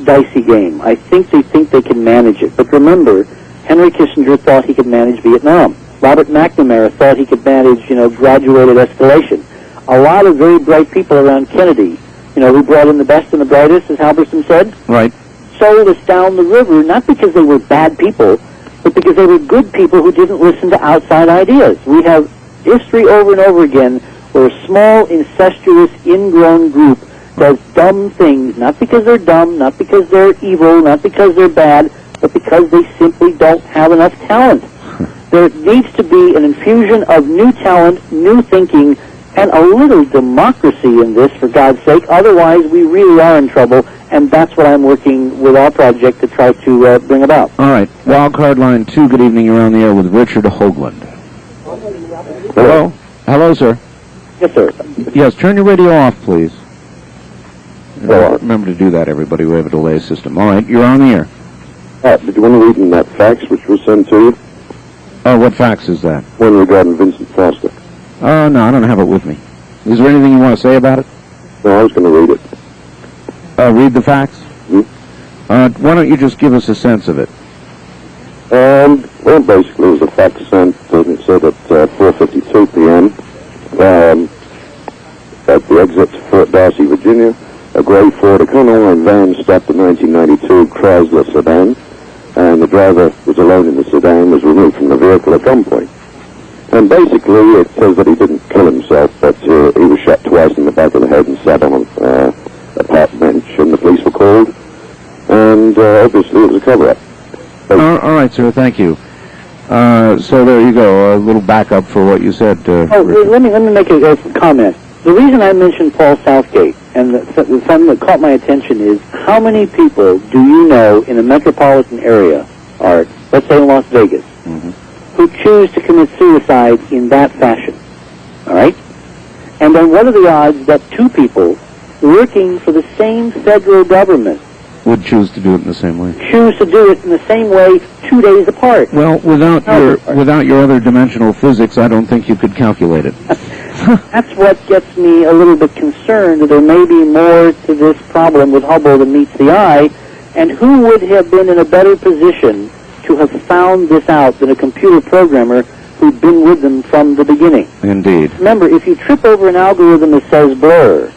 dicey game. I think they can manage it. But remember, Henry Kissinger thought he could manage Vietnam. Robert McNamara thought he could manage, graduated escalation. A lot of very bright people around Kennedy, who brought in the best and the brightest, as Halberstam said, right, sold us down the river, not because they were bad people, but because they were good people who didn't listen to outside ideas. We have history over and over again where a small, incestuous, ingrown group does dumb things, not because they're dumb, not because they're evil, not because they're bad, but because they simply don't have enough talent. There needs to be an infusion of new talent, new thinking, and a little democracy in this, for God's sake. Otherwise, we really are in trouble, and that's what I'm working with our project to try to bring about. All right. Wildcard line 2, good evening. You're on the air with Richard Hoagland. Hello? Hello, sir. Yes, sir. Yes, turn your radio off, please. Remember to do that, everybody. We have a delay system. All right, you're on the air. Did you want to read in that fax which was sent to you? Oh, what fax is that? One regarding Vincent Foster. Oh, no, I don't have it with me. Is there anything you want to say about it? No, I was going to read it. Read the fax? Hmm? Why don't you just give us a sense of it? Well, basically, it was a fax sent, and it said at 4:52 p.m. At the exit to Fort Darcy, Virginia, a gray Ford Econoline van stopped a 1992 Chrysler sedan, and the driver was alone in the sedan, was removed from the vehicle at gunpoint. And basically, it says that he didn't kill himself, but he was shot twice in the back of the head and sat on a park bench, and the police were called, and obviously it was a cover-up. All right, sir, thank you. So there you go, a little backup for what you said. Let me make a comment. The reason I mentioned Paul Southgate, and the something that caught my attention, is how many people do you know in a metropolitan area, Art, let's say in Las Vegas, who choose to commit suicide in that fashion? All right? And then what are the odds that two people working for the same federal government would choose to do it in the same way? Choose to do it in the same way 2 days apart. Well, without your other dimensional physics, I don't think you could calculate it. That's what gets me a little bit concerned, that there may be more to this problem with Hubble than meets the eye, and who would have been in a better position to have found this out than a computer programmer who'd been with them from the beginning? Indeed. Remember, if you trip over an algorithm that says blur,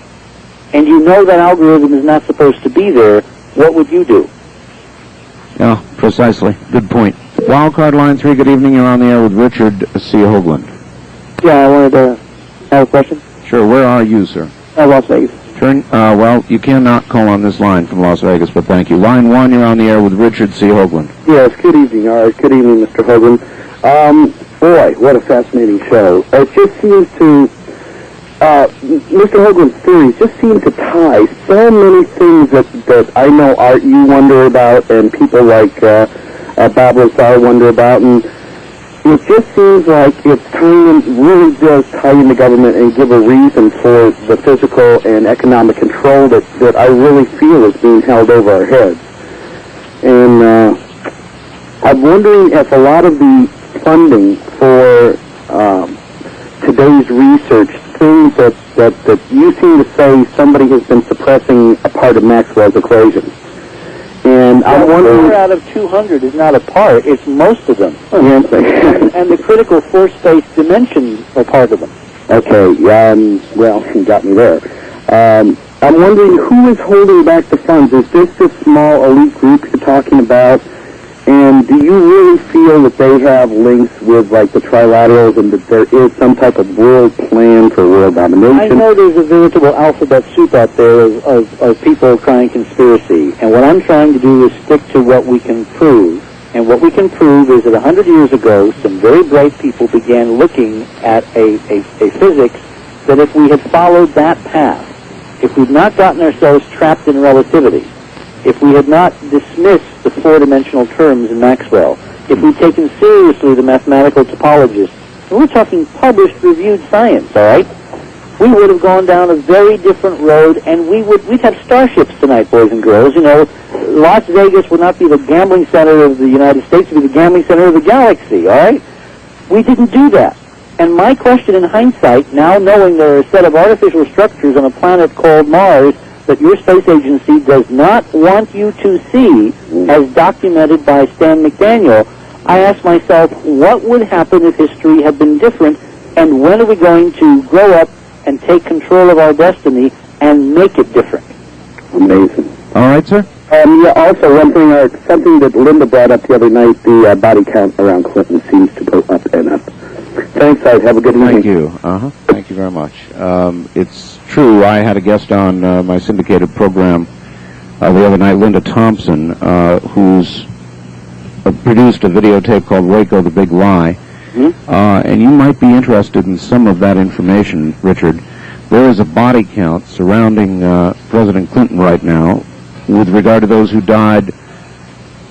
and you know that algorithm is not supposed to be there, what would you do? Yeah, precisely. Good point. Wildcard line 3, good evening. You're on the air with Richard C. Hoagland. Yeah, I wanted to have a question. Sure, where are you, sir? Las Vegas. Well, you cannot call on this line from Las Vegas, but thank you. Line 1, you're on the air with Richard C. Hoagland. Yes, good evening, Art. Good evening, Mr. Hoagland. Boy, what a fascinating show. It just seems to, Mr. Hoagland's theories just seem to tie so many things that I know, Art, you wonder about, and people like Bob Lazar wonder about, and it just seems like it's really does tie into government and give a reason for the physical and economic control that I really feel is being held over our heads. And I'm wondering if a lot of the funding for today's research, things that you seem to say somebody has been suppressing a part of Maxwell's equations. And I'm wondering... 4 out of 200 is not a part, it's most of them. Oh, yes. And the critical force-space dimensions are part of them. Okay, well, you got me there. I'm wondering who is holding back the funds. Is this the small elite group you're talking about? And do you really feel that they have links with, like, the trilaterals and that there is some type of world plan for world domination? I know there's a veritable alphabet soup out there of people trying conspiracy. And what I'm trying to do is stick to what we can prove. And what we can prove is that 100 years ago, some very bright people began looking at a physics that if we had followed that path, if we'd not gotten ourselves trapped in relativity, if we had not dismissed the four-dimensional terms in Maxwell, if we'd taken seriously the mathematical topologists, and we're talking published, reviewed science, all right, we would have gone down a very different road, and we'd have starships tonight, boys and girls. You know, Las Vegas would not be the gambling center of the United States, it would be the gambling center of the galaxy, all right? We didn't do that. And my question in hindsight, now knowing there are a set of artificial structures on a planet called Mars that your space agency does not want you to see, as documented by Stan McDaniel, I ask myself, what would happen if history had been different, and when are we going to grow up and take control of our destiny and make it different? Amazing. All right, sir. Yeah, also, one thing, something that Linda brought up the other night, the body count around Clinton seems to go up and up. Thanks, guys. Have a good evening. Thank you. Thank you very much. It's true. I had a guest on my syndicated program the other night, Linda Thompson, who's produced a videotape called Waco, the Big Lie. And you might be interested in some of that information, Richard. There is a body count surrounding President Clinton right now with regard to those who died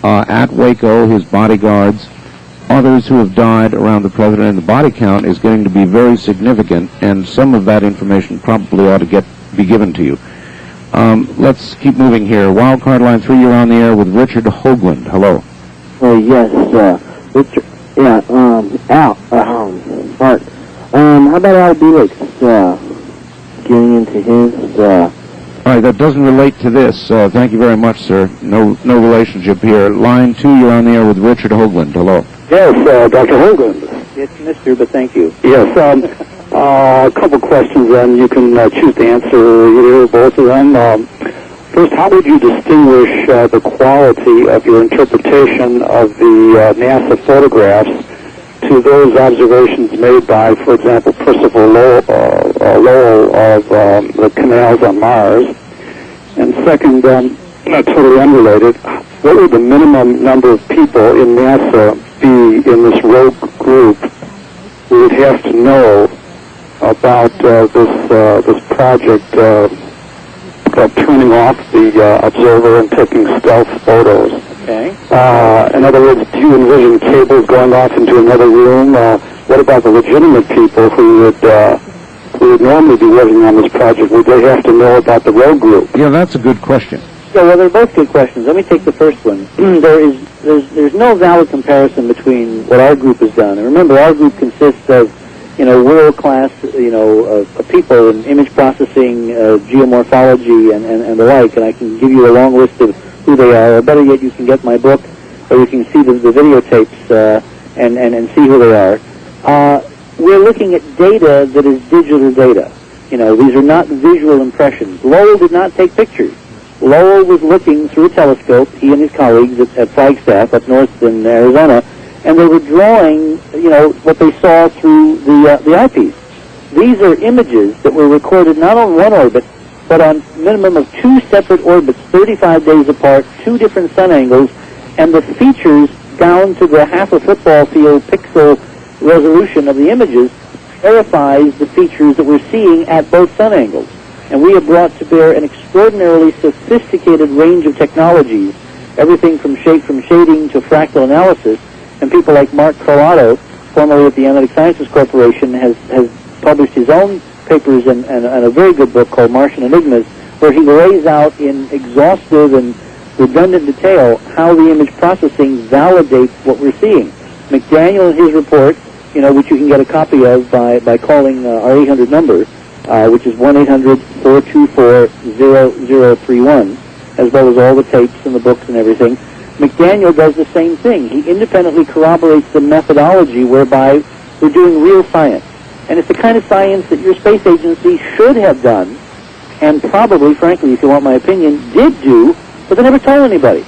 at Waco, his bodyguards, others who have died around the president, and the body count is getting to be very significant, and some of that information probably ought to be given to you. Let's keep moving here. Wildcard line 3, you're on the air with Richard Hoagland. Hello. Yes, Richard. Yeah, Al, Art. How about Al Felix getting into his, All right, that doesn't relate to this. Thank you very much, sir. No relationship here. Line 2, you're on the air with Richard Hoagland. Hello. Yes, Dr. Hoagland. It's Mr., but thank you. Yes, a couple questions, and you can choose to answer either or both of them. First, how would you distinguish the quality of your interpretation of the NASA photographs to those observations made by, for example, Percival Lowell of the canals on Mars? And second, totally unrelated, what would the minimum number of people in NASA be in this rogue group who would have to know about this project of turning off the observer and taking stealth photos? Okay. In other words, do you envision cables going off into another room? What about the legitimate people who would normally be working on this project? Would they have to know about the rogue group? Yeah, that's a good question. Yeah, well, they're both good questions. Let me take the first one. There's no valid comparison between what our group has done. And remember, our group consists of, world-class, people in image processing, geomorphology, and the like. And I can give you a long list of who they are. Or better yet, you can get my book, or you can see the videotapes and see who they are. We're looking at data that is digital data. These are not visual impressions. Lowell did not take pictures. Lowell was looking through a telescope, he and his colleagues at Flagstaff up north in Arizona, and they were drawing, what they saw through the eyepiece. These are images that were recorded not on one orbit, but on minimum of 2 separate orbits, 35 days apart, 2 different sun angles, and the features down to the half a football field pixel resolution of the images verifies the features that we're seeing at both sun angles. And we have brought to bear an extraordinarily sophisticated range of technologies, everything from shading to fractal analysis, and people like Mark Carlotto formerly at the Analytic Sciences Corporation, has published his own papers and a very good book called Martian Enigmas, where he lays out in exhaustive and redundant detail how the image processing validates what we're seeing. McDaniel, in his report, which you can get a copy of by calling our 800 number, which is 1-800-424-0031, as well as all the tapes and the books and everything. McDaniel does the same thing. He independently corroborates the methodology whereby we're doing real science. And it's the kind of science that your space agency should have done, and probably, frankly, if you want my opinion, did do, but they never told anybody.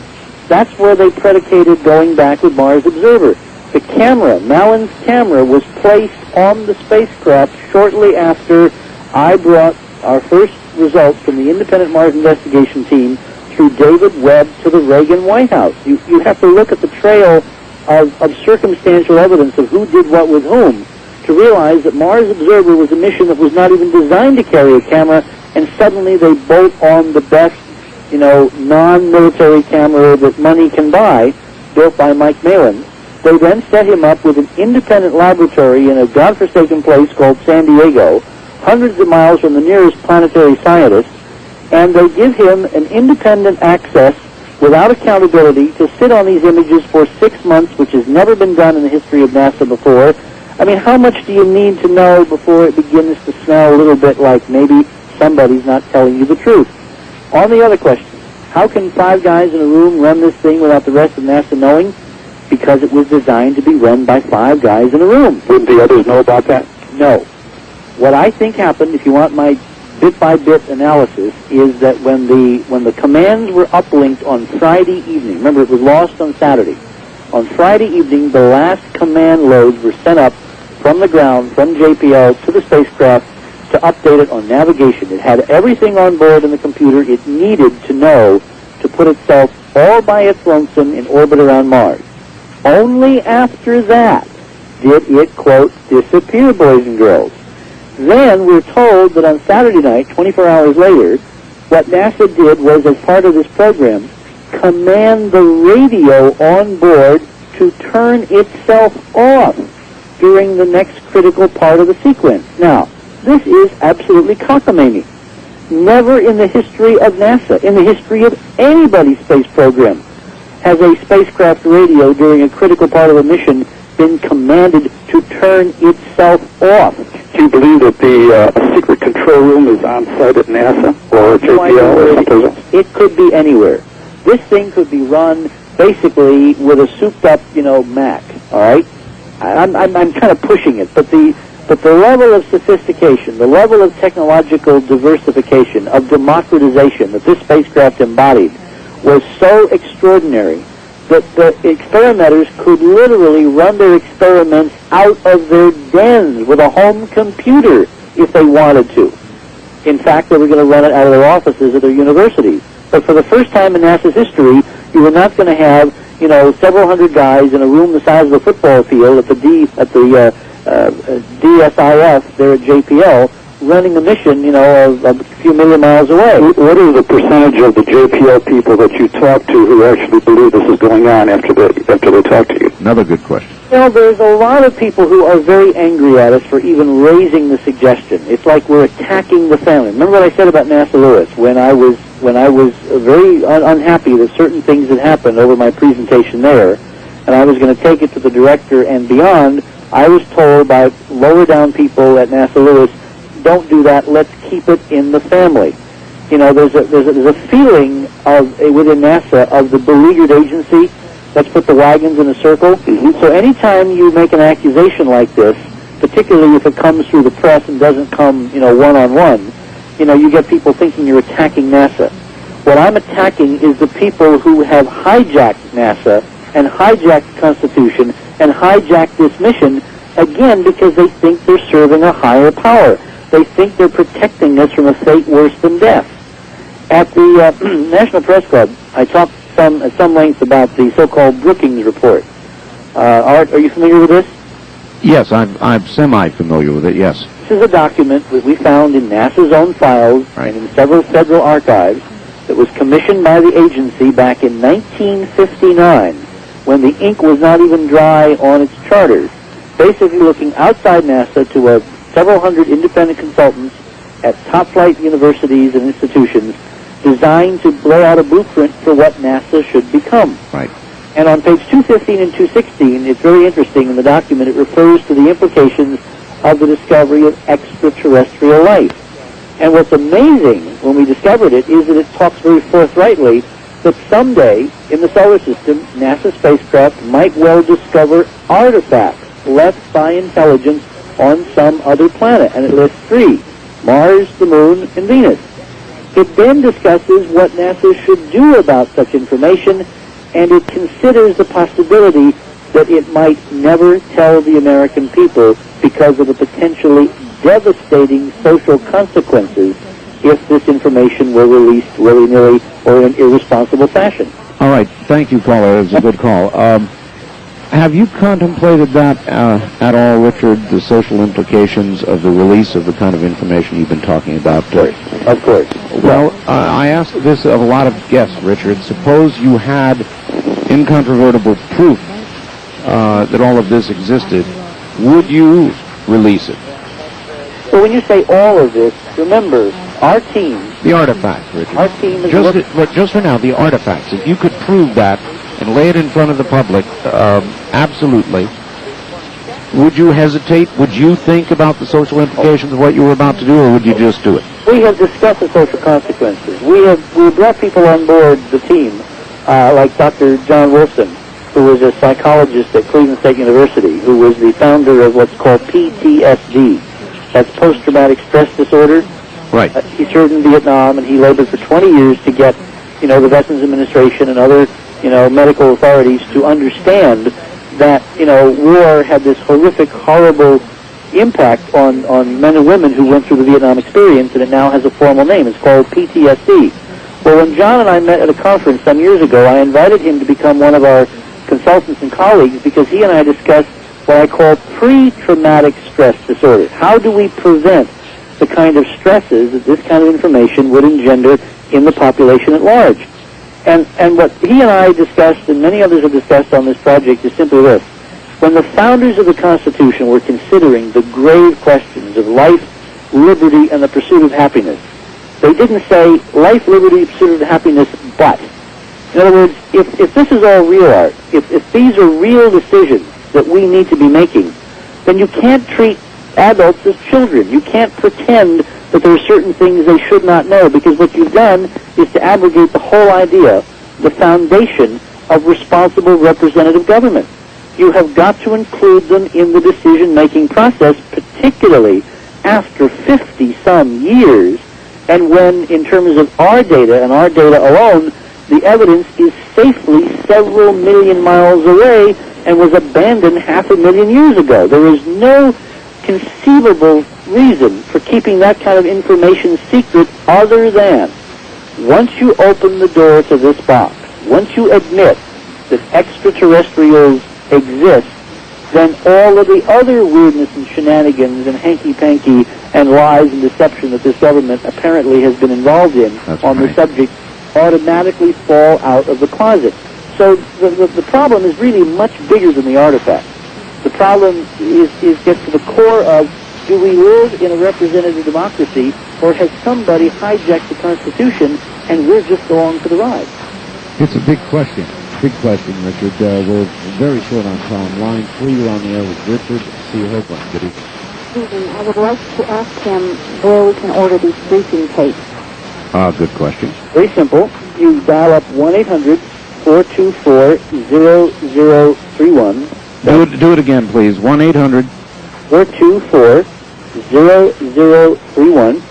That's where they predicated going back with Mars Observer. The camera, Mallon's camera, was placed on the spacecraft shortly after I brought our first results from the independent Mars investigation team through David Webb to the Reagan White House. You have to look at the trail of circumstantial evidence of who did what with whom to realize that Mars Observer was a mission that was not even designed to carry a camera, and suddenly they bolt on the best, non-military camera that money can buy, built by Mike Malin. They then set him up with an independent laboratory in a godforsaken place called San Diego, hundreds of miles from the nearest planetary scientist, and they give him an independent access without accountability to sit on these images for 6 months, which has never been done in the history of NASA before. I mean, how much do you need to know before it begins to smell a little bit like maybe somebody's not telling you the truth? On the other question, how can 5 guys in a room run this thing without the rest of NASA knowing? Because it was designed to be run by 5 guys in a room. Wouldn't the others know about that? No. What I think happened, if you want my bit-by-bit analysis, is that when the commands were uplinked on Friday evening, remember it was lost on Saturday, on Friday evening the last command loads were sent up from the ground, from JPL to the spacecraft to update it on navigation. It had everything on board in the computer it needed to know to put itself all by its lonesome in orbit around Mars. Only after that did it, quote, disappear, boys and girls. Then we're told that on Saturday night, 24 hours later, what NASA did was, as part of this program, command the radio on board to turn itself off during the next critical part of the sequence. Now, this is absolutely cockamamie. Never in the history of NASA, in the history of anybody's space program, has a spacecraft radio during a critical part of a mission been commanded to turn itself off. Do you believe that the secret control room is on site at NASA or JPL or someplace else? It could be anywhere. This thing could be run basically with a souped-up, Mac. All right, I'm kind of pushing it, but the level of sophistication, the level of technological diversification, of democratization that this spacecraft embodied was so extraordinary that the experimenters could literally run their experiments out of their dens with a home computer if they wanted to. In fact, they were going to run it out of their offices at their universities. But for the first time in NASA's history, you were not going to have, several hundred guys in a room the size of a football field at the DSIF there at JPL running a mission, of a few million miles away. What is the percentage of the JPL people that you talk to who actually believe this is going on after they talk to you? Another good question. There's a lot of people who are very angry at us for even raising the suggestion. It's like we're attacking the family. Remember what I said about NASA Lewis when I was very unhappy that certain things had happened over my presentation there, and I was going to take it to the director and beyond. I was told by lower down people at NASA Lewis, don't do that, let's keep it in the family. There's a feeling within NASA of the beleaguered agency. Let's put the wagons in a circle. Mm-hmm. So anytime you make an accusation like this, particularly if it comes through the press and doesn't come, one-on-one, you get people thinking you're attacking NASA. What I'm attacking is the people who have hijacked NASA and hijacked the Constitution and hijacked this mission, again, because they think they're serving a higher power. They think they're protecting us from a fate worse than death. At the National Press Club, I talked at some length about the so-called Brookings Report. Art, are you familiar with this? Yes, I'm semi-familiar with it, yes. This is a document that we found in NASA's own files and in several federal archives that was commissioned by the agency back in 1959 when the ink was not even dry on its charters. basically looking outside NASA to several hundred independent consultants at top-flight universities and institutions designed to lay out a blueprint for what NASA should become. Right. And on page 215 and 216, it's very interesting in the document, it refers to the implications of the discovery of extraterrestrial life. And what's amazing when we discovered it is that it talks very forthrightly that someday in the solar system, NASA spacecraft might well discover artifacts left by intelligence on some other planet. And it lists 3, Mars, the Moon, and Venus. It then discusses what NASA should do about such information, and it considers the possibility that it might never tell the American people because of the potentially devastating social consequences if this information were released willy-nilly or in an irresponsible fashion. All right. Thank you, caller. It's a good call. Have you contemplated that at all, Richard, the social implications of the release of the kind of information you've been talking about? Of course. Well, I asked this of a lot of guests, Richard. Suppose you had incontrovertible proof that all of this existed. Would you release it? So when you say all of this, remember, our team... The artifacts, Richard. Our team is... Just for now, the artifacts. If you could prove that and lay it in front of the public, absolutely, would you hesitate? Would you think about the social implications of what you were about to do, or would you just do it? We have discussed the social consequences. We brought people on board the team, like Dr. John Wilson, who was a psychologist at Cleveland State University, who was the founder of what's called PTSD. That's post-traumatic stress disorder. Right. He served in Vietnam, and he labored for 20 years to get, the Veterans Administration and other, medical authorities to understand that, war had this horrific, horrible impact on men and women who went through the Vietnam experience, and it now has a formal name. It's called PTSD. Well, when John and I met at a conference some years ago, I invited him to become one of our consultants and colleagues because he and I discussed what I call pre-traumatic stress disorder. How do we prevent the kind of stresses that this kind of information would engender in the population at large? And what he and I discussed, and many others have discussed on this project, is simply this. When the founders of the Constitution were considering the grave questions of life, liberty, and the pursuit of happiness, they didn't say life, liberty, pursuit of happiness, but. In other words, if this is all real art, if these are real decisions that we need to be making, then you can't treat adults as children. You can't pretend that there are certain things they should not know, because what you've done is to abrogate the whole idea, the foundation of responsible representative government. You have got to include them in the decision-making process, particularly after 50-some years, and when, in terms of our data and our data alone, the evidence is safely several million miles away and was abandoned 500,000 years ago. There is no conceivable reason for keeping that kind of information secret other than once you open the door to this box, once you admit that extraterrestrials exist, then all of the other weirdness and shenanigans and hanky-panky and lies and deception that this government apparently has been involved in the subject automatically fall out of the closet. So the problem is really much bigger than the artifact. The problem gets to the core of, do we live in a representative democracy, or has somebody hijacked the Constitution and we're just along for the ride? It's a big question. Big question, Richard. We're very short on time. Line 3, you're on the air with Richard C. Hoagland. Good evening. I would like to ask him where we can order these briefing tapes. Good question. Very simple. You dial up 1-800-424-0031. Do it again, please. 1-800-424-0031.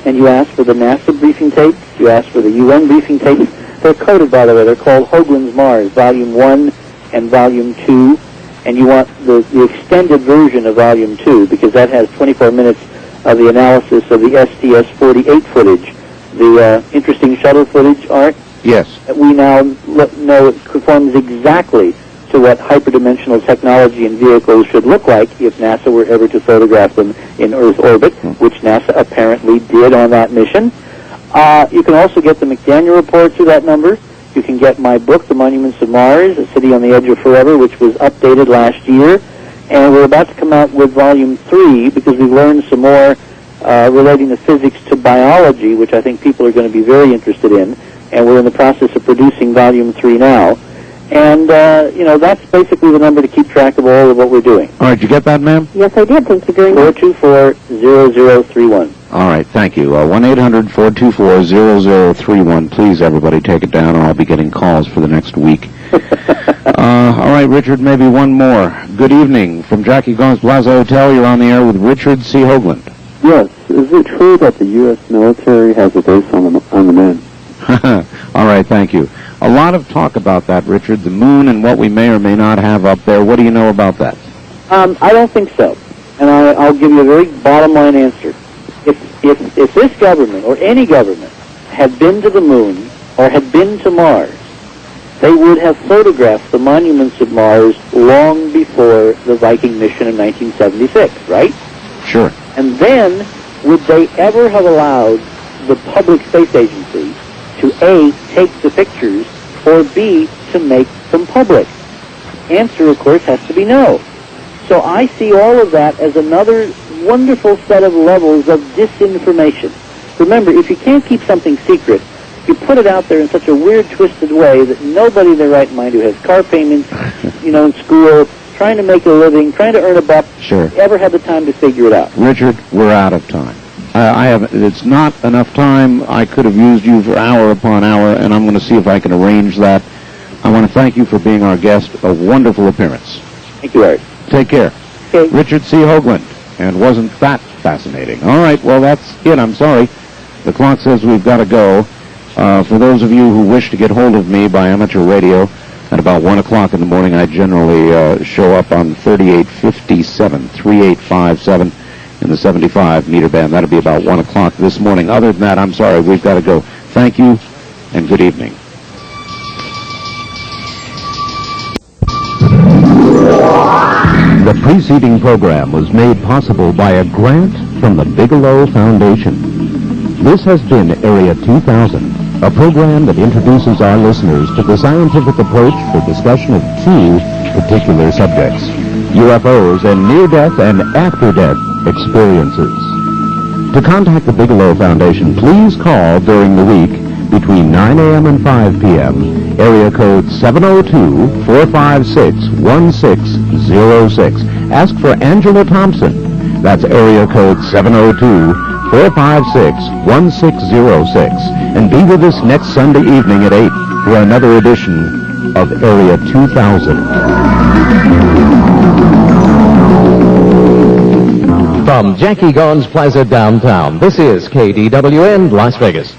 And you ask for the NASA briefing tapes. You ask for the UN briefing tapes. They're coded, by the way. They're called Hoagland's Mars, Volume 1 and Volume 2. And you want the extended version of Volume 2, because that has 24 minutes of the analysis of the STS-48 footage. The interesting shuttle footage, Art? Yes. We now know it conforms exactly to what hyperdimensional technology and vehicles should look like if NASA were ever to photograph them in Earth orbit, which NASA apparently did on that mission. You can also get the McDaniel report through that number. You can get my book, The Monuments of Mars, A City on the Edge of Forever, which was updated last year. And we're about to come out with Volume 3 because we've learned some more relating the physics to biology, which I think people are going to be very interested in. And we're in the process of producing Volume 3 now. And, that's basically the number to keep track of all of what we're doing. All right, did you get that, ma'am? Yes, I did. Thank you very much. 424-0031. All right, thank you. 1-800-424-0031. Please, everybody, take it down, or I'll be getting calls for the next week. All right, Richard, maybe one more. Good evening. From Jackie Gomes Plaza Hotel, you're on the air with Richard C. Hoagland. Yes. Is it true that the U.S. military has a base on the moon? All right, thank you. A lot of talk about that, Richard, the moon and what we may or may not have up there. What do you know about that? I don't think so. And I'll give you a very bottom line answer. If this government, or any government, had been to the moon, or had been to Mars, they would have photographed the monuments of Mars long before the Viking mission in 1976, right? Sure. And then, would they ever have allowed the public space agency to A, take the pictures, or B, to make them public? Answer, of course, has to be no. So I see all of that as another wonderful set of levels of disinformation. Remember, if you can't keep something secret, you put it out there in such a weird, twisted way that nobody in their right mind who has car payments, in school, trying to make a living, trying to earn a buck, Sure. ever had the time to figure it out. Richard, we're out of time. It's not enough time. I could have used you for hour upon hour, and I'm going to see if I can arrange that. I want to thank you for being our guest. A wonderful appearance. Thank you, Art. Take care. Okay. Richard C. Hoagland. And wasn't that fascinating? All right, well, that's it. I'm sorry. The clock says we've got to go. For those of you who wish to get hold of me by amateur radio, at about 1 o'clock in the morning, I generally show up on 3857 in the 75 meter band. That'll be about 1 o'clock this morning. Other than that, I'm sorry, we've got to go. Thank you, and good evening. The preceding program was made possible by a grant from the Bigelow Foundation. This has been Area 2000, a program that introduces our listeners to the scientific approach for discussion of two particular subjects: UFOs and near-death and after-death experiences. To contact the Bigelow Foundation, please call during the week between 9 a.m. and 5 p.m., area code 702-456-1606. Ask for Angela Thompson. That's area code 702-456-1606. And be with us next Sunday evening at 8 for another edition of Area 2000. From Jackie Gones Plaza downtown, this is KDWN Las Vegas.